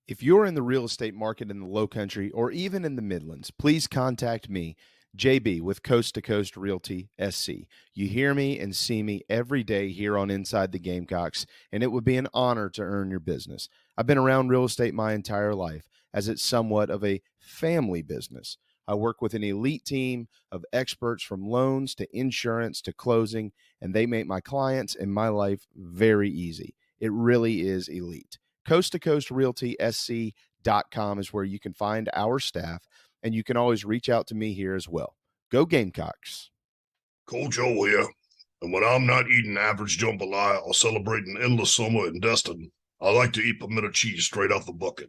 If you're in the real estate market in the Low Country or even in the Midlands, please contact me, JB, with Coast to Coast Realty SC. You hear me and see me every day here on Inside the Gamecocks, and it would be an honor to earn your business. I've been around real estate my entire life, as it's somewhat of a family business. I work with an elite team of experts from loans to insurance to closing, and they make my clients and my life very easy. It really is elite. Coast to Coast Realty SC.com is where you can find our staff, and you can always reach out to me here as well. Go Gamecocks. Coach O here, and when I'm not eating average jambalaya or celebrating endless summer in Destin, I like to eat pimento cheese straight off the bucket.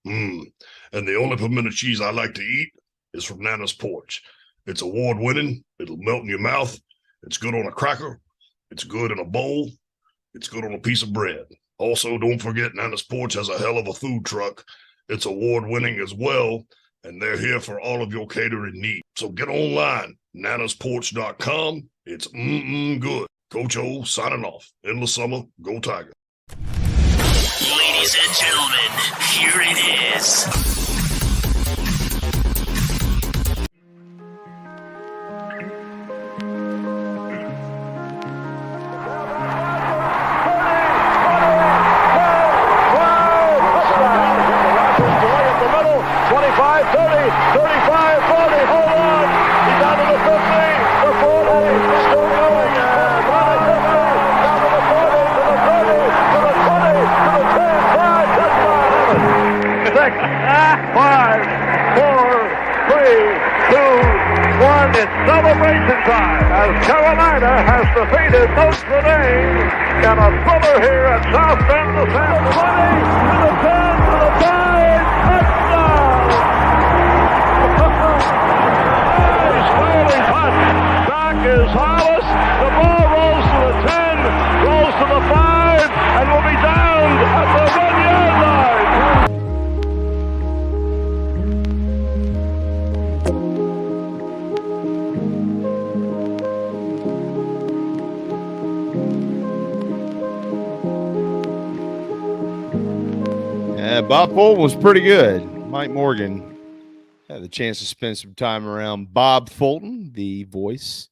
And the only pimento cheese I like to eat is from Nana's Porch. It's award-winning, it'll melt in your mouth, it's good on a cracker, it's good in a bowl, it's good on a piece of bread. Also, don't forget Nana's Porch has a hell of a food truck. It's award-winning as well, and they're here for all of your catering needs. So get online, nanasporch.com. It's good. Coach O signing off. Endless summer, go Tiger. Ladies and gentlemen, here it is. Celebration time as Carolina has defeated Notre Dame in a thriller here at South Bend, the 20 to the 10 to the 5, touchdown! Sterling punch. Back is Hollis. The ball rolls to the 10, rolls to the 5, and will be downed at the 1-yard line. Bob Fulton was pretty good. Mike Morgan had the chance to spend some time around Bob Fulton, the voice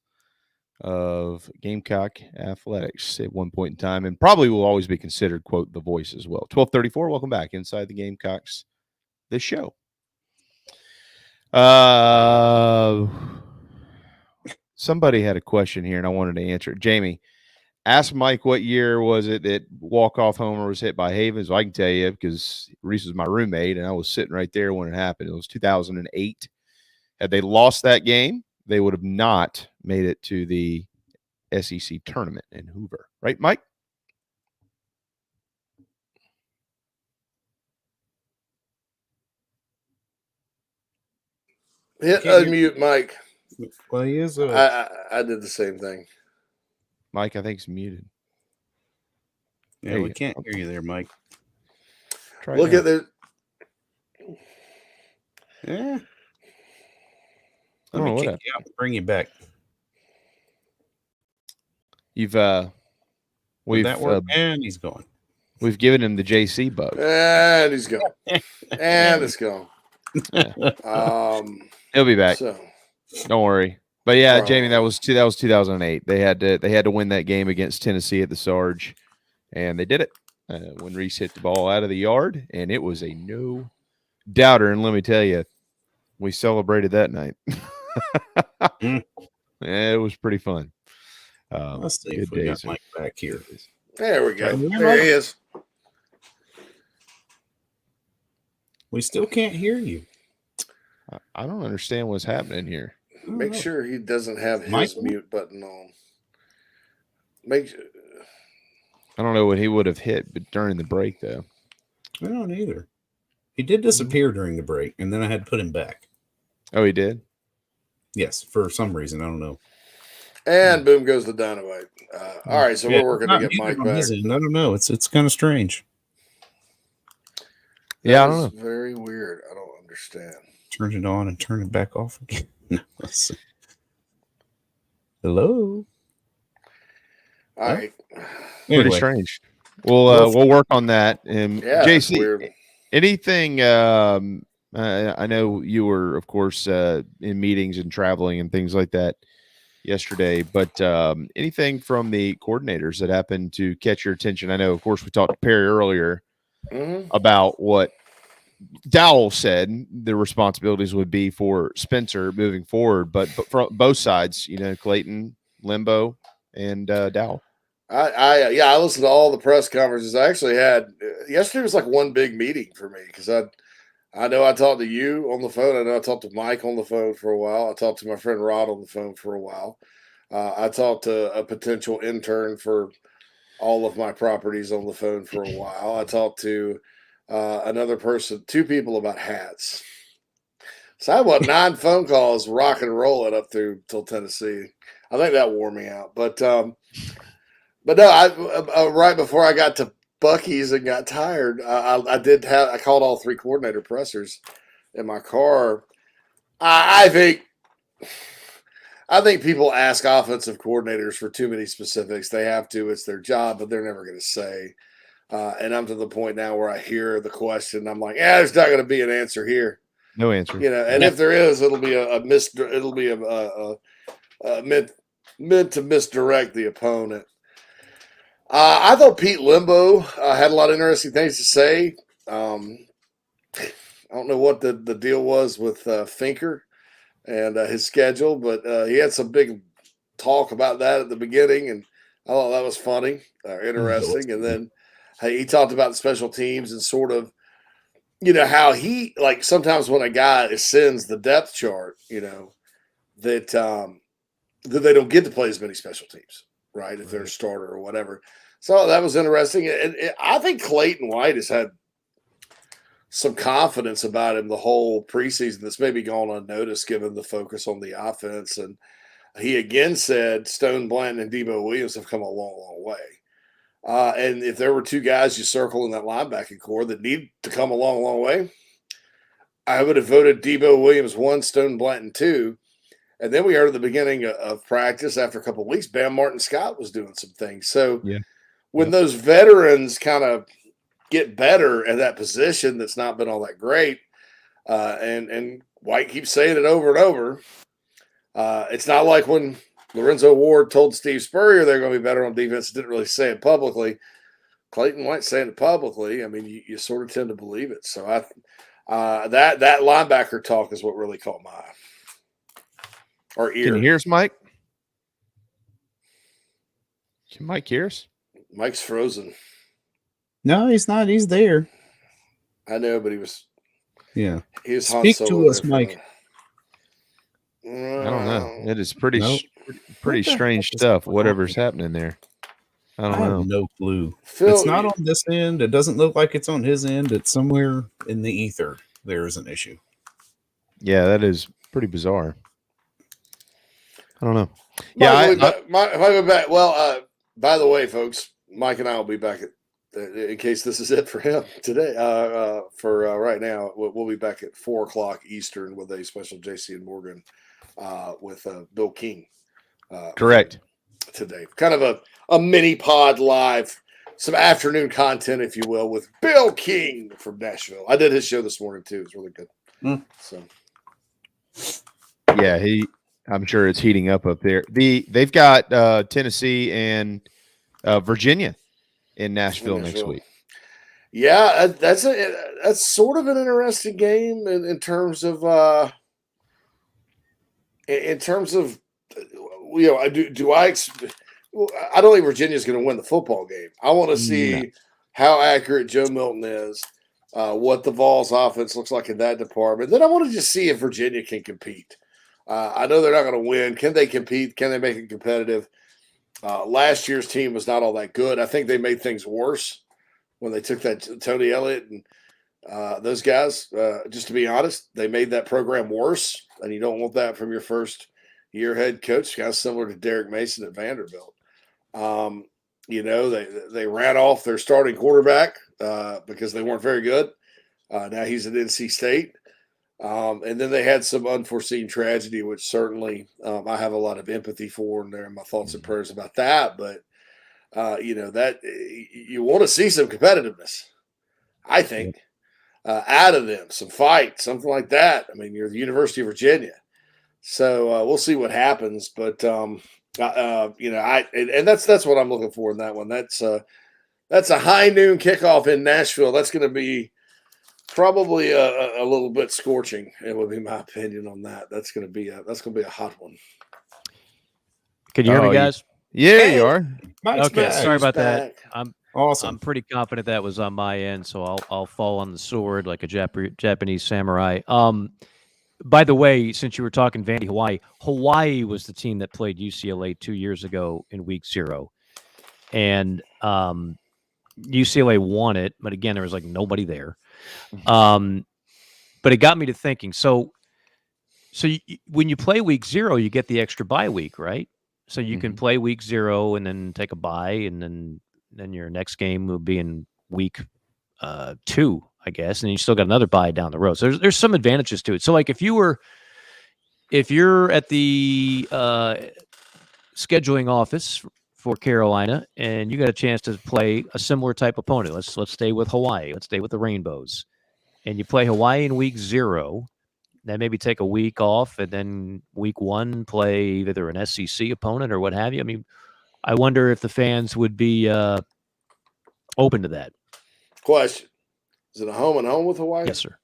of Gamecock athletics at one point in time, and probably will always be considered, quote, the voice as well. 12:34. Welcome back inside the Gamecocks, this show. Somebody had a question here, and I wanted to answer it. Jamie, ask Mike what year was it that walk-off homer was hit by Havens. Well, I can tell you because Reese was my roommate, and I was sitting right there when it happened. It was 2008. Had they lost that game, they would have not made it to the SEC tournament in Hoover. Right, Mike? Hit unmute Mike. Well, he is. I did the same thing. Mike, I think he's muted. Yeah, we can't hear you there, Mike. Look at the. Yeah. Let me kick you out and bring you back. We've that work? And he's gone. We've given him the JC bug. And he's gone. And it's gone. He'll be back. So. Don't worry. But yeah, Jamie, that was 2008. They had to win that game against Tennessee at the Sarge, and they did it when Reese hit the ball out of the yard, and it was a no doubter. And let me tell you, we celebrated that night. Yeah, it was pretty fun. Let's see if we got Mike back here. There we go. There he is. We still can't hear you. I don't understand what's happening here. Make sure he doesn't have his Michael? mute button on. I don't know what he would have hit, but during the break though. I don't either. He did disappear during the break, and then I had to put him back. Oh, he did? Yes, for some reason. I don't know. And boom goes the dynamite. All right, so we're working to get Mike back. I don't know. It's kind of strange. Yeah, I don't know. Very weird. I don't understand. Turn it on and turn it back off again. Hello. All right. Pretty strange. We'll work on that. And JC, anything? I know you were, of course, in meetings and traveling and things like that yesterday, but anything from the coordinators that happened to catch your attention? I know, of course, we talked to Perry earlier about what Dowell said the responsibilities would be for Spencer moving forward, but from both sides, Clayton, Limbo, and Dowell. I listened to all the press conferences. I actually had yesterday was like one big meeting for me because I know I talked to you on the phone. I know I talked to Mike on the phone for a while. I talked to my friend Rod on the phone for a while. I talked to a potential intern for all of my properties on the phone for a while. I talked to another person, 2 people about hats. So I had 9 phone calls, rock and rolling up through till Tennessee. I think that wore me out. But no, I right before I got to Buc-ee's and got tired, I called all 3 coordinator pressers in my car. I think people ask offensive coordinators for too many specifics. They have to. It's their job, but they're never going to say. And I'm to the point now where I hear the question. I'm like, there's not going to be an answer here. No answer. And if there is, it'll be meant to misdirect the opponent. I thought Pete Limbo had a lot of interesting things to say. I don't know what the deal was with Finker and his schedule, but he had some big talk about that at the beginning, and I thought that was funny, interesting. And then he talked about the special teams and sort of, how he, like, sometimes when a guy ascends the depth chart, that they don't get to play as many special teams, right? If they're a starter or whatever. So that was interesting. And I think Clayton White has had some confidence about him the whole preseason that's maybe gone unnoticed given the focus on the offense. And he again said Stone Blanton and Debo Williams have come a long, long way. And if there were 2 guys you circle in that linebacking core that need to come a long, long way, I would have voted Debo Williams 1, Stone Blanton 2. And then we heard at the beginning of practice after a couple of weeks, Bam Martin Scott was doing some things. So when those veterans kind of get better at that position that's not been all that great, and White keeps saying it over and over, it's not like when Lorenzo Ward told Steve Spurrier they're going to be better on defense, didn't really say it publicly. Clayton White saying it publicly, I mean, you sort of tend to believe it. So that linebacker talk is what really caught my eye. Or ear. Can you hear us, Mike? Can Mike hear us? Mike's frozen. No, he's not. He's there. I know, but he was. Yeah. He was Speak to us, Mike. I don't know. It is pretty strange stuff. Whatever's happening there. I don't know. Have no clue. It's not on this end. It doesn't look like it's on his end. It's somewhere in the ether. There is an issue. Yeah, that is pretty bizarre. I don't know. Back. Well, by the way, folks, Mike and I will be back in case this is it for him today. For right now, we'll be back at 4:00 Eastern with a special JC and Morgan with Bill King. Correct. Today, kind of a mini pod live, some afternoon content, if you will, with Bill King from Nashville. I did his show this morning too. It's really good. So, yeah, I'm sure it's heating up there. They've got Tennessee and Virginia in Nashville next week. Yeah, that's sort of an interesting game in terms of I don't think Virginia's going to win the football game. I want to see how accurate Joe Milton is, what the Vols offense looks like in that department. Then I want to just see if Virginia can compete. I know they're not going to win. Can they compete? Can they make it competitive? Last year's team was not all that good. I think they made things worse when they took that Tony Elliott and those guys. Just to be honest, they made that program worse, and you don't want that from your first year head coach. Kind of similar to Derek Mason at Vanderbilt. They ran off their starting quarterback because they weren't very good. Now he's at NC State. And then they had some unforeseen tragedy, which certainly I have a lot of empathy for, and there are my thoughts and prayers about that. But that you want to see some competitiveness, I think, out of them, some fight, something like that. I mean, you're the University of Virginia, so we'll see what happens. But and that's what I'm looking for in that one. That's a high noon kickoff in Nashville. That's going to be probably a little bit scorching. It would be my opinion on that. That's going to be a hot one. Can you hear me, guys? Yeah, you are. Okay, sorry about that. I'm awesome. I'm pretty confident that was on my end, so I'll fall on the sword like a Japanese samurai. By the way, since you were talking Vandy, Hawaii was the team that played UCLA 2 years ago in week 0, and UCLA won it, but again, there was like nobody there. But it got me to thinking. So when you play week 0, you get the extra bye week, right? So you can play week 0 and then take a bye, and then your next game will be in week 2, I guess, and you still got another bye down the road. So there's some advantages to it. So like if you're at the scheduling office for Carolina and you got a chance to play a similar type opponent, let's stay with Hawaii, let's stay with the Rainbows, and you play Hawaii in week 0, then maybe take a week off, and then week 1 play either an SEC opponent or what have you. I mean, I wonder if the fans would be open to that. Question: is it a home and home with Hawaii? Yes, sir.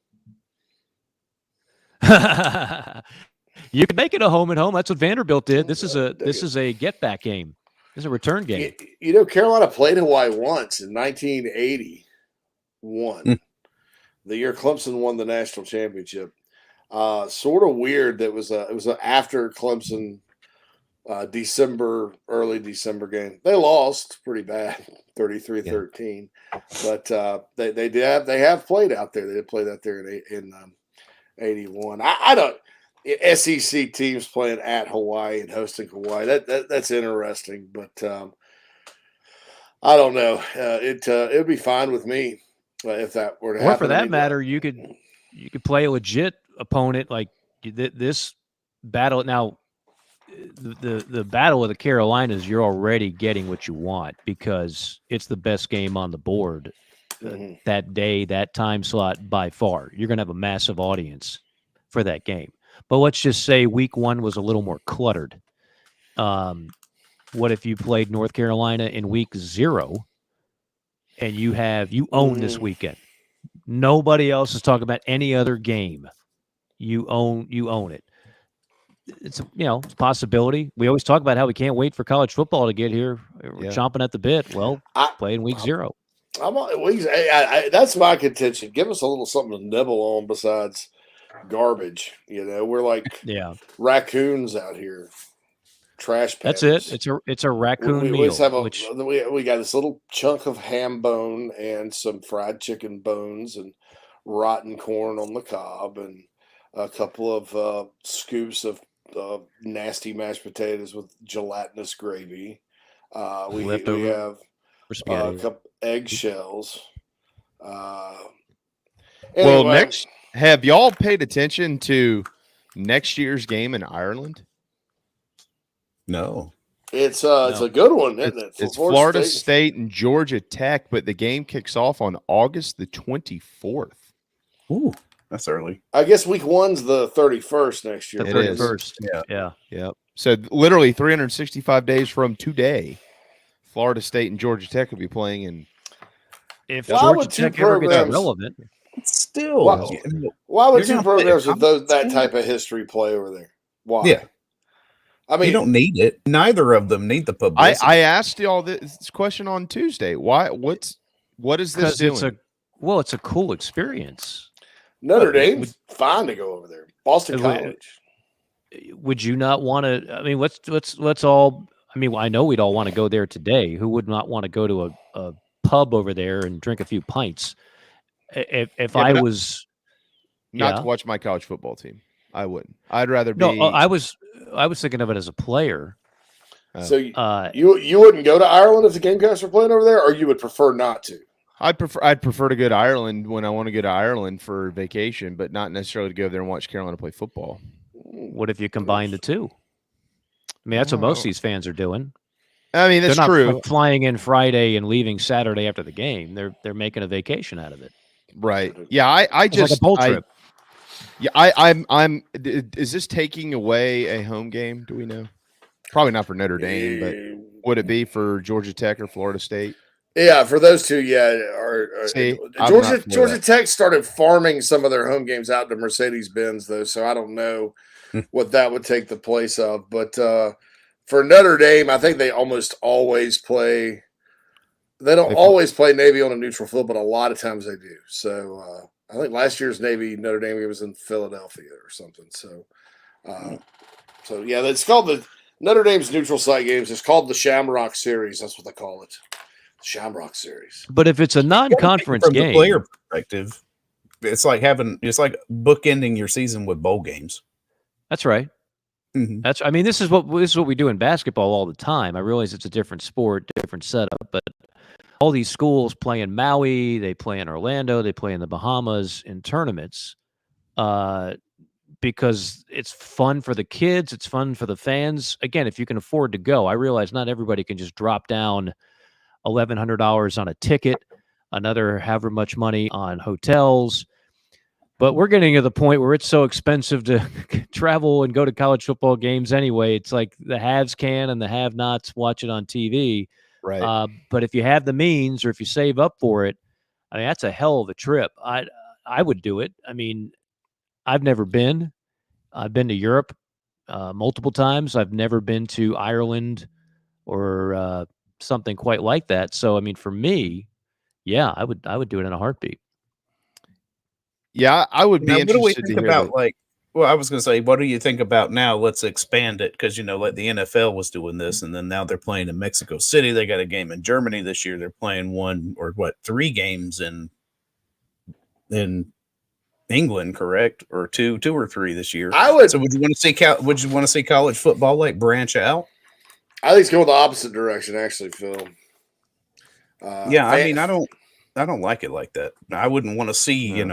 You can make it a home and home. That's what Vanderbilt did. This is a get back game. This is a return game. Carolina played Hawaii once in 1981, the year Clemson won the national championship. Sort of weird that it was after Clemson early December game. They lost pretty bad, 33-13. But they have played out there. They did play that there in 81. I don't SEC teams playing at Hawaii and hosting Hawaii. That's interesting, but I don't know. It would be fine with me if that were to happen. Or for that matter, you could play a legit opponent like this battle. Now, the battle of the Carolinas, you're already getting what you want because it's the best game on the board that day, that time slot by far. You're going to have a massive audience for that game. But let's just say week 1 was a little more cluttered. What if you played North Carolina in week 0 and you own this weekend? Nobody else is talking about any other game. You own it. It's a possibility. We always talk about how we can't wait for college football to get here. We're chomping at the bit. Well, play in week 0. That's my contention. Give us a little something to nibble on besides garbage. We're like raccoons out here. Trash pans. That's it. It's a raccoon meal. We got this little chunk of ham bone and some fried chicken bones and rotten corn on the cob and a couple of scoops of nasty mashed potatoes with gelatinous gravy. We have a couple eggshells. Anyway, have y'all paid attention to next year's game in Ireland? No. It's a good one, isn't it? It's Florida State and Georgia Tech, but the game kicks off on August the 24th. Ooh, that's early. I guess week 1's the 31st next year. The 31st. Yeah. So literally 365 days from today, Florida State and Georgia Tech will be playing in. If Georgia Tech ever gets relevant, still. Why would two programs with that type of history play over there? Why? Yeah. I mean, you don't need it. Neither of them need the publicity. I asked y'all this question on Tuesday. Why? What is this doing? It's a cool experience. Notre Dame's fine to go over there. Boston College. Would you not want to? I mean, let's all. I mean, I know we'd all want to go there today. Who would not want to go to a pub over there and drink a few pints. If I was not to watch my college football team, I wouldn't. I'd rather be. No, I was thinking of it as a player. So you wouldn't go to Ireland if the Gamecocks were playing over there, or you would prefer not to? I'd prefer to go to Ireland when I want to go to Ireland for vacation, but not necessarily to go there and watch Carolina play football. What if you combine the two? I mean, that's what most of these fans are doing. I mean, that's true. They're not flying in Friday and leaving Saturday after the game. They're making a vacation out of it. Right. Yeah. I just like a bowl trip. I'm. Is this taking away a home game? Do we know? Probably not for Notre Dame, but would it be for Georgia Tech or Florida State? Yeah, for those two, yeah. See, Georgia Tech started farming some of their home games out to Mercedes-Benz, though, so I don't know what that would take the place of. But for Notre Dame, I think they almost always play. They don't always play Navy on a neutral field, but a lot of times they do. So I think last year's Navy Notre Dame game was in Philadelphia or something. So, yeah, it's called the Notre Dame's neutral site games. It's called the Shamrock Series. That's what they call it. Shamrock Series. But if it's a non-conference from game, the player perspective, it's like bookending your season with bowl games. That's right. Mm-hmm. I mean, this is what we do in basketball all the time. I realize it's a different sport, different setup, but all these schools play in Maui, they play in Orlando, they play in the Bahamas in tournaments, because it's fun for the kids, it's fun for the fans. Again, if you can afford to go, I realize not everybody can just drop down $1,100 on a ticket, another however much money on hotels. But we're getting to the point where it's so expensive to travel and go to college football games anyway. It's like the haves can and the have-nots watch it on TV. Right. But if you have the means or if you save up for it, I mean, that's a hell of a trip. I would do it. I mean, I've never been. I've been to Europe multiple times. I've never been to Ireland or something quite like that. So, I mean, for me, yeah, I would do it in a heartbeat. Yeah, I would be interested what do we think to hear about that. Well, I was going to say, what do you think about now? Let's expand it because, like the NFL was doing this, and then now they're playing in Mexico City. They got a game in Germany this year. They're playing 3 games in England, correct? Or two or three this year. So would you want to see college football branch out? I think it's going the opposite direction, actually, Phil. I mean, I don't like it like that. I wouldn't want to see,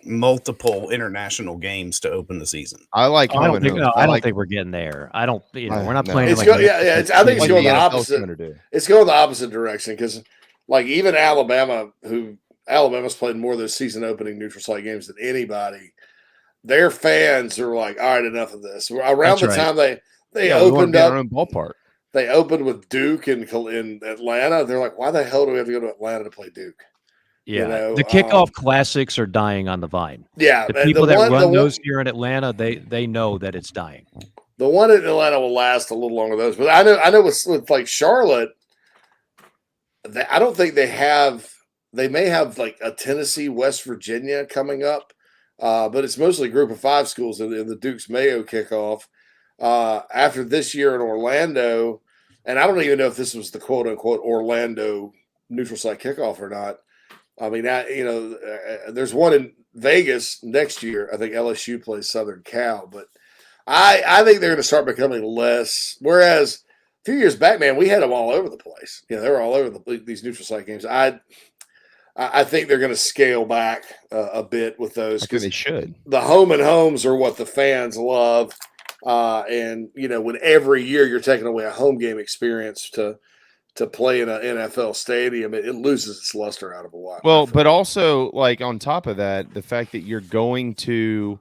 multiple international games to open the season. I like. I don't think we're getting there. I don't. We're not playing. I think it's going the opposite. It's going the opposite direction because, even Alabama's played more of those season opening neutral site games than anybody. Their fans are like, all right, enough of this. Around the time they opened up our own ballpark. They opened with Duke in Atlanta. They're like, why the hell do we have to go to Atlanta to play Duke? Yeah, the kickoff classics are dying on the vine. Yeah, the people that run those here in Atlanta, they know that it's dying. The one in Atlanta will last a little longer than those, but I know with Charlotte, I don't think they have. They may have a Tennessee, West Virginia coming up, but it's mostly Group of 5 schools in the Duke's Mayo kickoff. After this year in Orlando, and I don't even know if this was the quote unquote Orlando neutral site kickoff or not. I mean, there's one in Vegas next year. I think LSU plays Southern Cal, but I think they're going to start becoming less. Whereas a few years back, man, we had them all over the place. They were all over these neutral site games. I think they're going to scale back a bit with those because they should. The home and homes are what the fans love. And when every year you're taking away a home game experience to play in an NFL stadium, it loses its luster out of a while. Well, but also on top of that, the fact that you're going to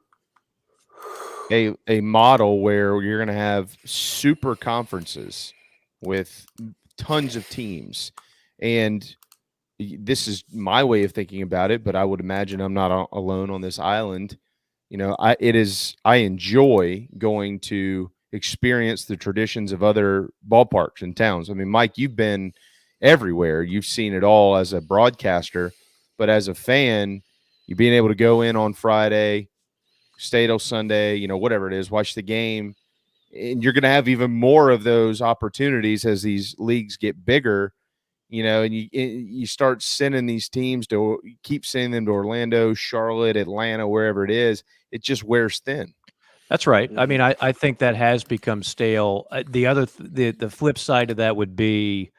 a model where you're going to have super conferences with tons of teams, and this is my way of thinking about it, but I would imagine I'm not alone on this island. I enjoy going to experience the traditions of other ballparks and towns. I mean, Mike, you've been everywhere. You've seen it all as a broadcaster, but as a fan, you being able to go in on Friday, stay till Sunday, whatever it is, watch the game, and you're going to have even more of those opportunities as these leagues get bigger. And you start sending these teams to keep sending them to Orlando, Charlotte, Atlanta, wherever it is. It just wears thin. That's right. I mean, I think that has become stale. The flip side of that would be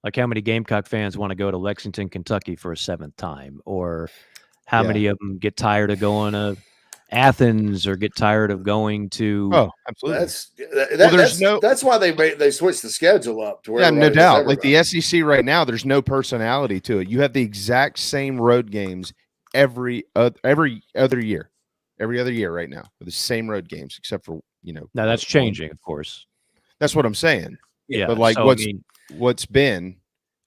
like how many Gamecock fans want to go to Lexington, Kentucky for a 7th time, or how many of them get tired of going to Athens or get tired of going to. Oh, absolutely. That's why they switched the schedule up to where no doubt. Like the SEC right now, there's no personality to it. You have the exact same road games every other year. Every other year right now, with the same road games, except for Now that's changing, of course. That's what I'm saying. Yeah, but like what's been,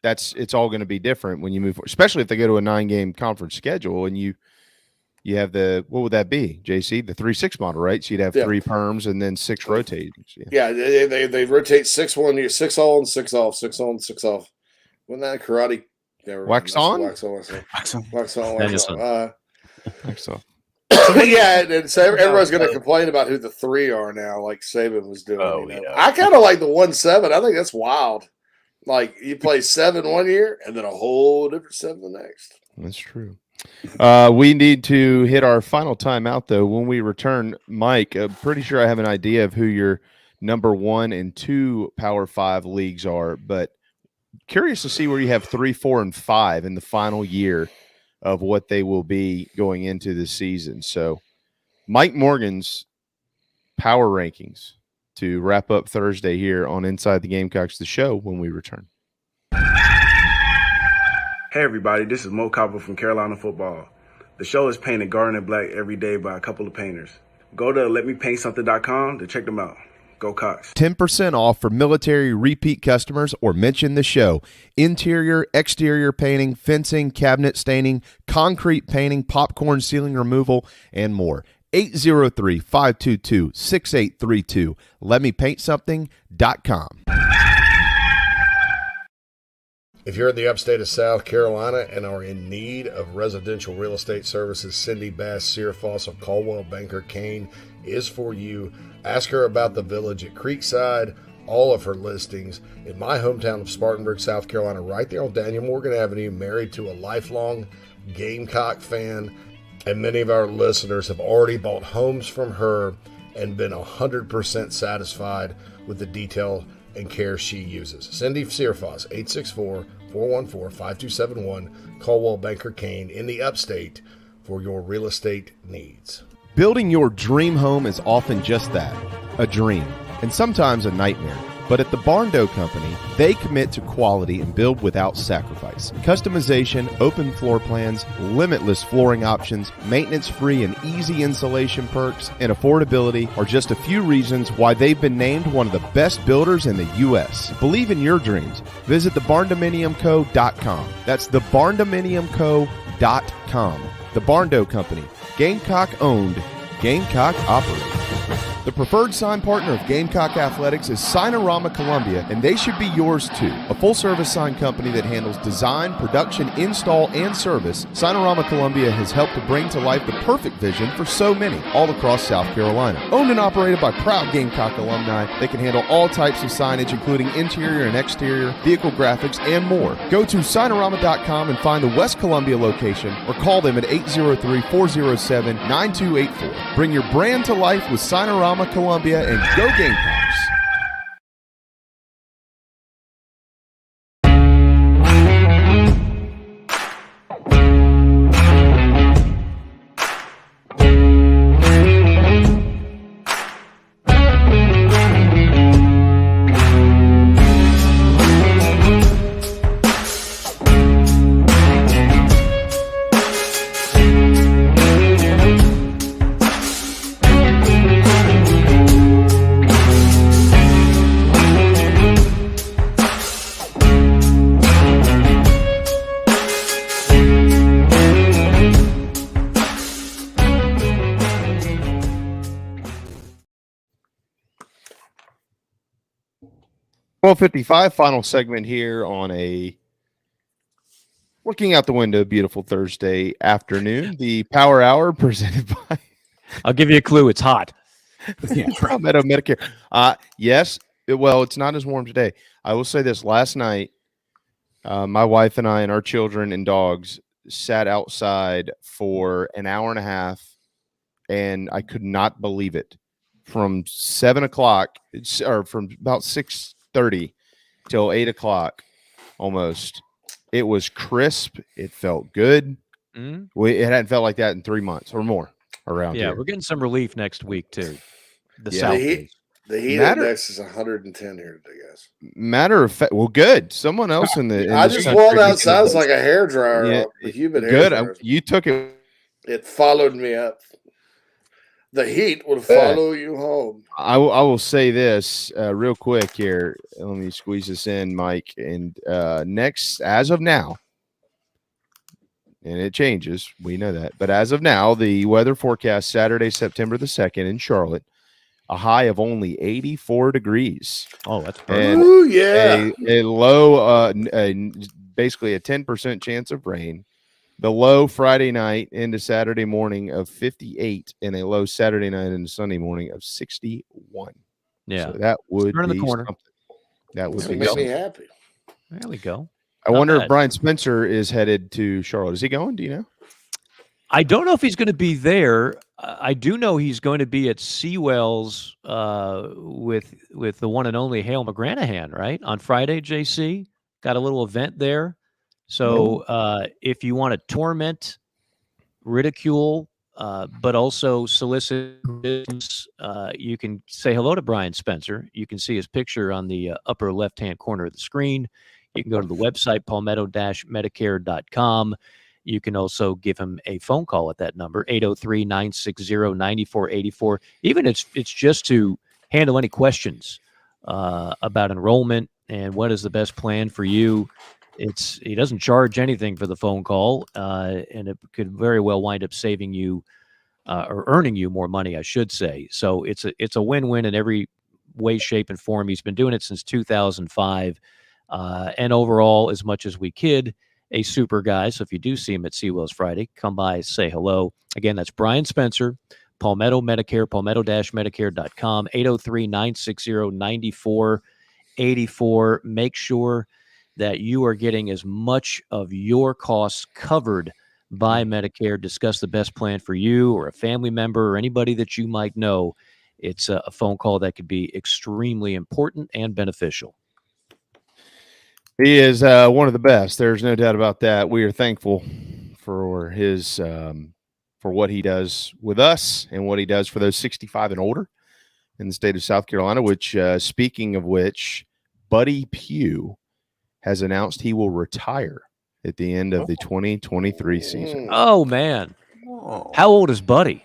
it's all going to be different when you move forward, especially if they go to a 9-game conference schedule and you have what would that be, JC? The 3-6 model, right? So you'd have 3 perms and then 6 rotating. Yeah, they rotate 6 1 year, 6 on, 6 off, 6 on, 6 off. Wasn't that karate? Wax on. Wax on. Wax on. Yeah, and so everyone's going to complain about who the 3 are now, like Saban was doing. I kind of like the 1-7. I think that's wild. Like you play 7 one year and then a whole different 7 the next. That's true. We need to hit our final timeout, though. When we return, Mike, I'm pretty sure I have an idea of who your number 1 and 2 Power 5 leagues are, but curious to see where you have 3, 4, and 5 in the final year of what they will be going into the season. So Mike Morgan's power rankings to wrap up Thursday here on Inside the Gamecocks, the show, when we return. Hey everybody, this is Mo Copper from Carolina Football. The show is painted garden and black every day by a couple of painters. Go to letmepaintsomething.com to check them out. Go Cox. 10% off for military repeat customers or mention the show. Interior, exterior painting, fencing, cabinet staining, concrete painting, popcorn ceiling removal, and more. 803-522-6832. LetMePaintSomething.com. If you're in the upstate of South Carolina and are in need of residential real estate services, Cindy Bass Searfoss of Caldwell Banker Kane is for you. Ask her about the village at Creekside, all of her listings in my hometown of Spartanburg, South Carolina, right there on Daniel Morgan Avenue, married to a lifelong Gamecock fan. And many of our listeners have already bought homes from her and been 100% satisfied with the detail and care she uses. Cindy Searfoss, 864-414-5271, Caldwell Banker Kane in the upstate for your real estate needs. Building your dream home is often just that, a dream, and sometimes a nightmare. But at the Barn Dough Company, they commit to quality and build without sacrifice. Customization, open floor plans, limitless flooring options, maintenance-free and easy installation perks, and affordability are just a few reasons why they've been named one of the best builders in the U.S. Believe in your dreams. Visit thebarndominiumco.com. That's thebarndominiumco.com. The Barn Dough Company. Gamecock owned, Gamecock operated. The preferred sign partner of Gamecock Athletics is Signorama Columbia, and they should be yours too. A full-service sign company that handles design, production, install, and service, Signorama Columbia has helped to bring to life the perfect vision for so many all across South Carolina. Owned and operated by proud Gamecock alumni, they can handle all types of signage, including interior and exterior, vehicle graphics, and more. Go to Signorama.com and find the West Columbia location, or call them at 803-407-9284. Bring your brand to life with Signorama Columbia, and go Gamecocks. .55, final segment here on a looking out the window, beautiful Thursday afternoon. The Power Hour presented by. I'll give you a clue. It's hot. Yeah, Palmetto Medicare. Yes. Well, it's not as warm today. I will say this. Last night, My wife and I and our children and dogs sat outside for an hour and a half, and I could not believe it. From 7 o'clock, or from about 6:30 till 8 o'clock, almost. It was crisp. It felt good. It hadn't felt like that in 3 months or more around here. We're getting some relief next week too. The Yeah, South. the heat index is 110 here today, guys. Matter of fact, well, good. Someone else in the. I just walked outside. It's like a hairdryer. A humid good. hairdryer. You took it. It followed me up. The heat will follow you home. I will say this real quick here. Let me squeeze this in, Mike. And next, as of now, and it changes, we know that. But as of now, the weather forecast Saturday, September the 2nd in Charlotte, a high of only 84 degrees. Oh, that's perfect. Ooh, yeah. A low, basically a 10% chance of rain. The low Friday night into Saturday morning of 58, and a low Saturday night into Sunday morning of 61. Yeah, so that would turn be the corner. Something. That would make me happy. There we go. I wonder if Brian Spencer is headed to Charlotte. Is he going? Do you know? I don't know if he's going to be there. I do know he's going to be at Seawell's with the one and only Hale McGranahan, right? On Friday, JC. Got a little event there. So if you want to torment, ridicule, but also solicit, you can say hello to Brian Spencer. You can see his picture on the upper left-hand corner of the screen. You can go to the website, palmetto-medicare.com. You can also give him a phone call at that number, 803-960-9484. Even it's just to handle any questions about enrollment and what is the best plan for you. He doesn't charge anything for the phone call, and it could very well wind up saving you or earning you more money, I should say. So it's a win-win in every way, shape, and form. He's been doing it since 2005, and overall, as much as we kid, a super guy. So if you do see him at Seawell's Friday, come by, say hello. Again, that's Brian Spencer, Palmetto Medicare, palmetto-medicare.com, 803-960-9484. Make sure that you are getting as much of your costs covered by Medicare. Discuss the best plan for you or a family member or anybody that you might know. It's a phone call that could be extremely important and beneficial. He is one of the best. There's no doubt about that. We are thankful for his for what he does with us and what he does for those 65 and older in the state of South Carolina, which, speaking of which, Buddy Pugh has announced he will retire at the end of the 2023 season. Oh, man. How old is Buddy?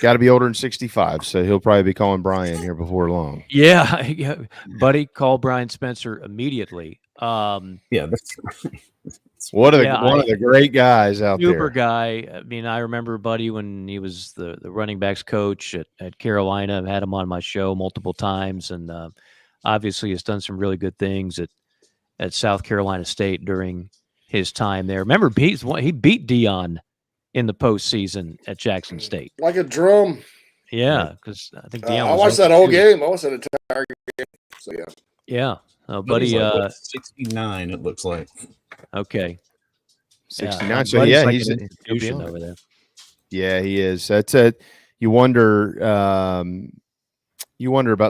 Got to be older than 65, so he'll probably be calling Brian here before long. Yeah. Buddy, call Brian Spencer immediately. That's one of the great guys out there. Super guy. I mean, I remember Buddy when he was the running backs coach at Carolina. I've had him on my show multiple times, and obviously has done some really good things at South Carolina State during his time there. Remember, he beat Dion in the postseason at Jackson State. Like a drum. Yeah, because I think Dion I watched that whole game. I watched that entire game. So, yeah. Yeah. Buddy, like 69, it looks like. Okay. 69. Yeah, so, yeah, like he's an institution over there. Yeah, he is. That's it. You wonder about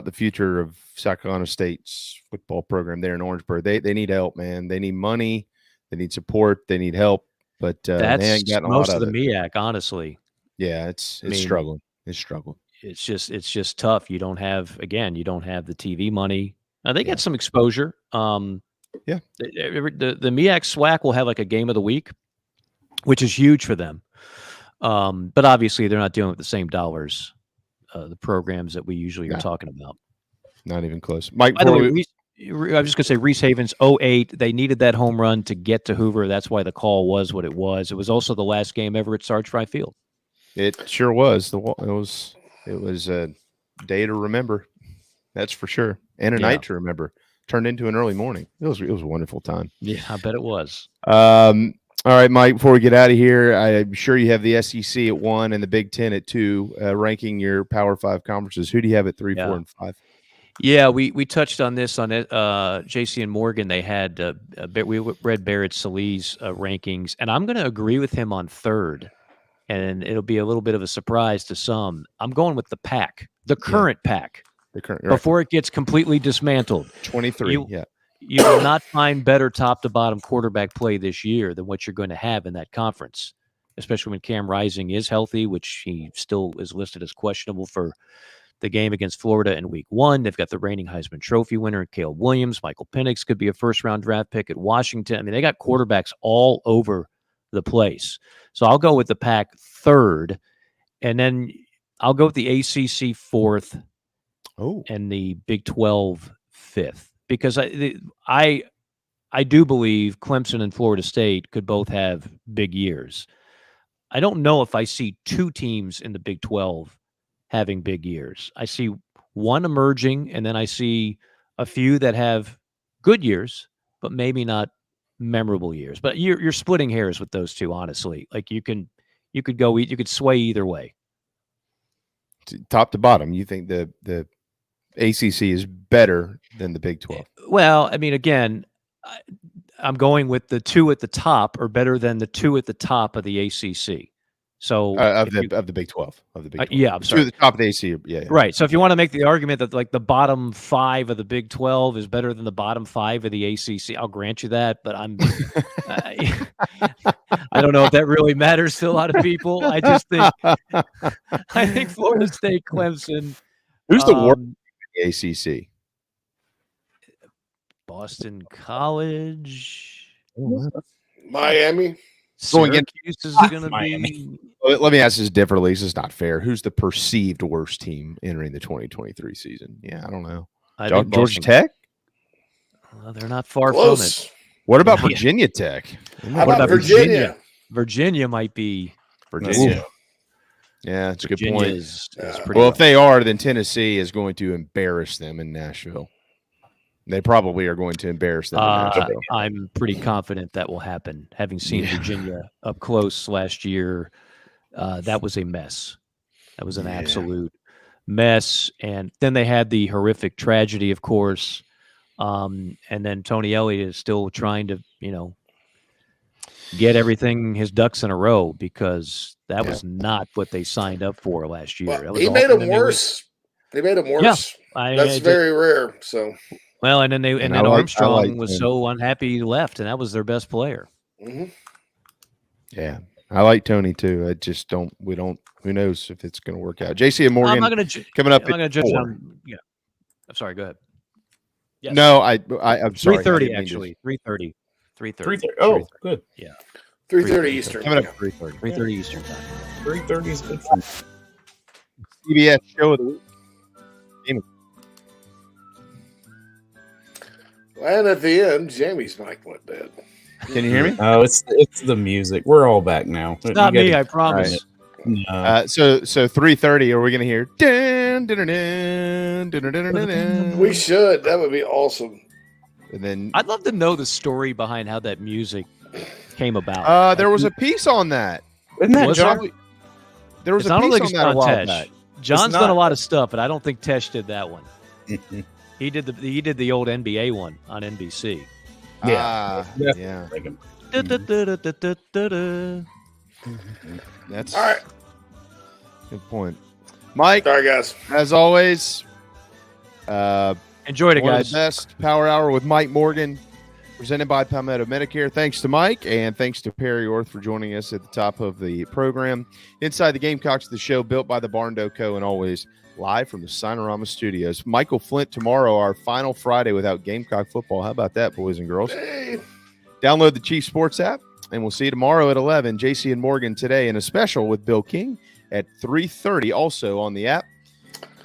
the future of South Carolina State's football program there in Orangeburg. They need help, man. They need money. They need support. They need help. But that's they ain't gotten most a lot of the MEAC, honestly. Yeah, it's struggling. It's struggling. It's just tough. You don't have the TV money. They get some exposure. The MEAC SWAC will have like a game of the week, which is huge for them. But obviously they're not dealing with the same dollars, the programs that we usually are talking about. Not even close. Mike, by the way, I was just going to say Reese Havens 08. They needed that home run to get to Hoover. That's why the call was what it was. It was also the last game ever at Sarge Fry Field. It sure was. It was a day to remember. That's for sure. And a night to remember. Turned into an early morning. It was a wonderful time. Yeah, I bet it was. All right, Mike, before we get out of here, I'm sure you have the SEC at 1 and the Big Ten at 2, ranking your Power 5 conferences. Who do you have at 3, 4, and 5? Yeah, we touched on this on it. JC and Morgan, they had we read Barrett Sallee's rankings, and I'm going to agree with him on third, and it'll be a little bit of a surprise to some. I'm going with the pack, the current pack, before it gets completely dismantled. 23, You will not find better top-to-bottom quarterback play this year than what you're going to have in that conference, especially when Cam Rising is healthy, which he still is listed as questionable for the game against Florida in week 1. They've got the reigning Heisman Trophy winner, Caleb Williams. Michael Penix could be a first-round draft pick at Washington. I mean, they got quarterbacks all over the place. So I'll go with the pack third, and then I'll go with the ACC fourth and the Big 12 fifth. Because I do believe Clemson and Florida State could both have big years. I don't know if I see two teams in the Big 12 having big years. I see one emerging, and then I see a few that have good years, but maybe not memorable years. But you're splitting hairs with those two, honestly. Like you could sway either way. Top to bottom, you think the ACC is better than the Big 12? Well, I mean, again, I'm going with the two at the top are better than the two at the top of the ACC. So of the Big 12, yeah, I'm sorry, to the top of the ACC, yeah, right. So if you want to make the argument that like the bottom 5 of the Big 12 is better than the bottom 5 of the ACC, I'll grant you that. But I don't know if that really matters to a lot of people. I just think Florida State, Clemson. Who's the worst in the ACC? Boston College, Miami. Syracuse is going to be. Let me ask this differently. This is not fair. Who's the perceived worst team entering the 2023 season? Yeah, I don't know. Georgia Tech? Well, they're not far from it. What about Virginia Tech? How about Virginia? Virginia might be. Virginia. Yeah, that's a good point. Is well, if they are, then Tennessee is going to embarrass them in Nashville. They probably are going to embarrass them. I'm pretty confident that will happen. Having seen Virginia up close last year, that was a mess. That was an absolute mess. And then they had the horrific tragedy, of course. And then Tony Elliott is still trying to, get everything, his ducks in a row, because that was not what they signed up for last year. Well, he made them worse. They made them worse. Yeah, that's very rare. So. Well, and then Armstrong was so unhappy he left, and that was their best player. Mm-hmm. Yeah, I like Tony too. I just don't. We don't. Who knows if it's going to work out? JC and Morgan. I'm not going to coming up. I'm not going to judge on. Yeah, I'm sorry. Go ahead. Yes. No, I'm sorry. 3:30 actually. 3:30. 3:30. Oh, good. Yeah. 3:30 Eastern. Coming up 3:30. 3:30 Eastern time. 3:30 is good for me. CBS show of the week. And at the end, Jamie's mic went dead. Can you hear me? Oh, it's the music. We're all back now. It's not me, I promise. Right. So 3:30. Are we going to hear? Dun, dun, dun, dun, dun, dun, dun, dun. We should. That would be awesome. And then I'd love to know the story behind how that music came about. There was a piece on that. Isn't that John? There was a piece on that a while back. John's done a lot of stuff, but I don't think Tesh did that one. He did the old NBA one on NBC. Yeah. That's all right. Good point. Mike. Sorry, guys. As always, enjoyed it, guys. The best Power Hour with Mike Morgan, presented by Palmetto Medicare. Thanks to Mike, and thanks to Perry Orth for joining us at the top of the program. Inside the Gamecocks, the show built by the Barn Co. and always live from the Sinorama Studios. Michael Flint tomorrow, our final Friday without Gamecock football. How about that, boys and girls? Hey. Download the Chief Sports app, and we'll see you tomorrow at 11. JC and Morgan today in a special with Bill King at 3:30, also on the app.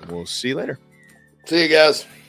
We'll see you later. See you guys.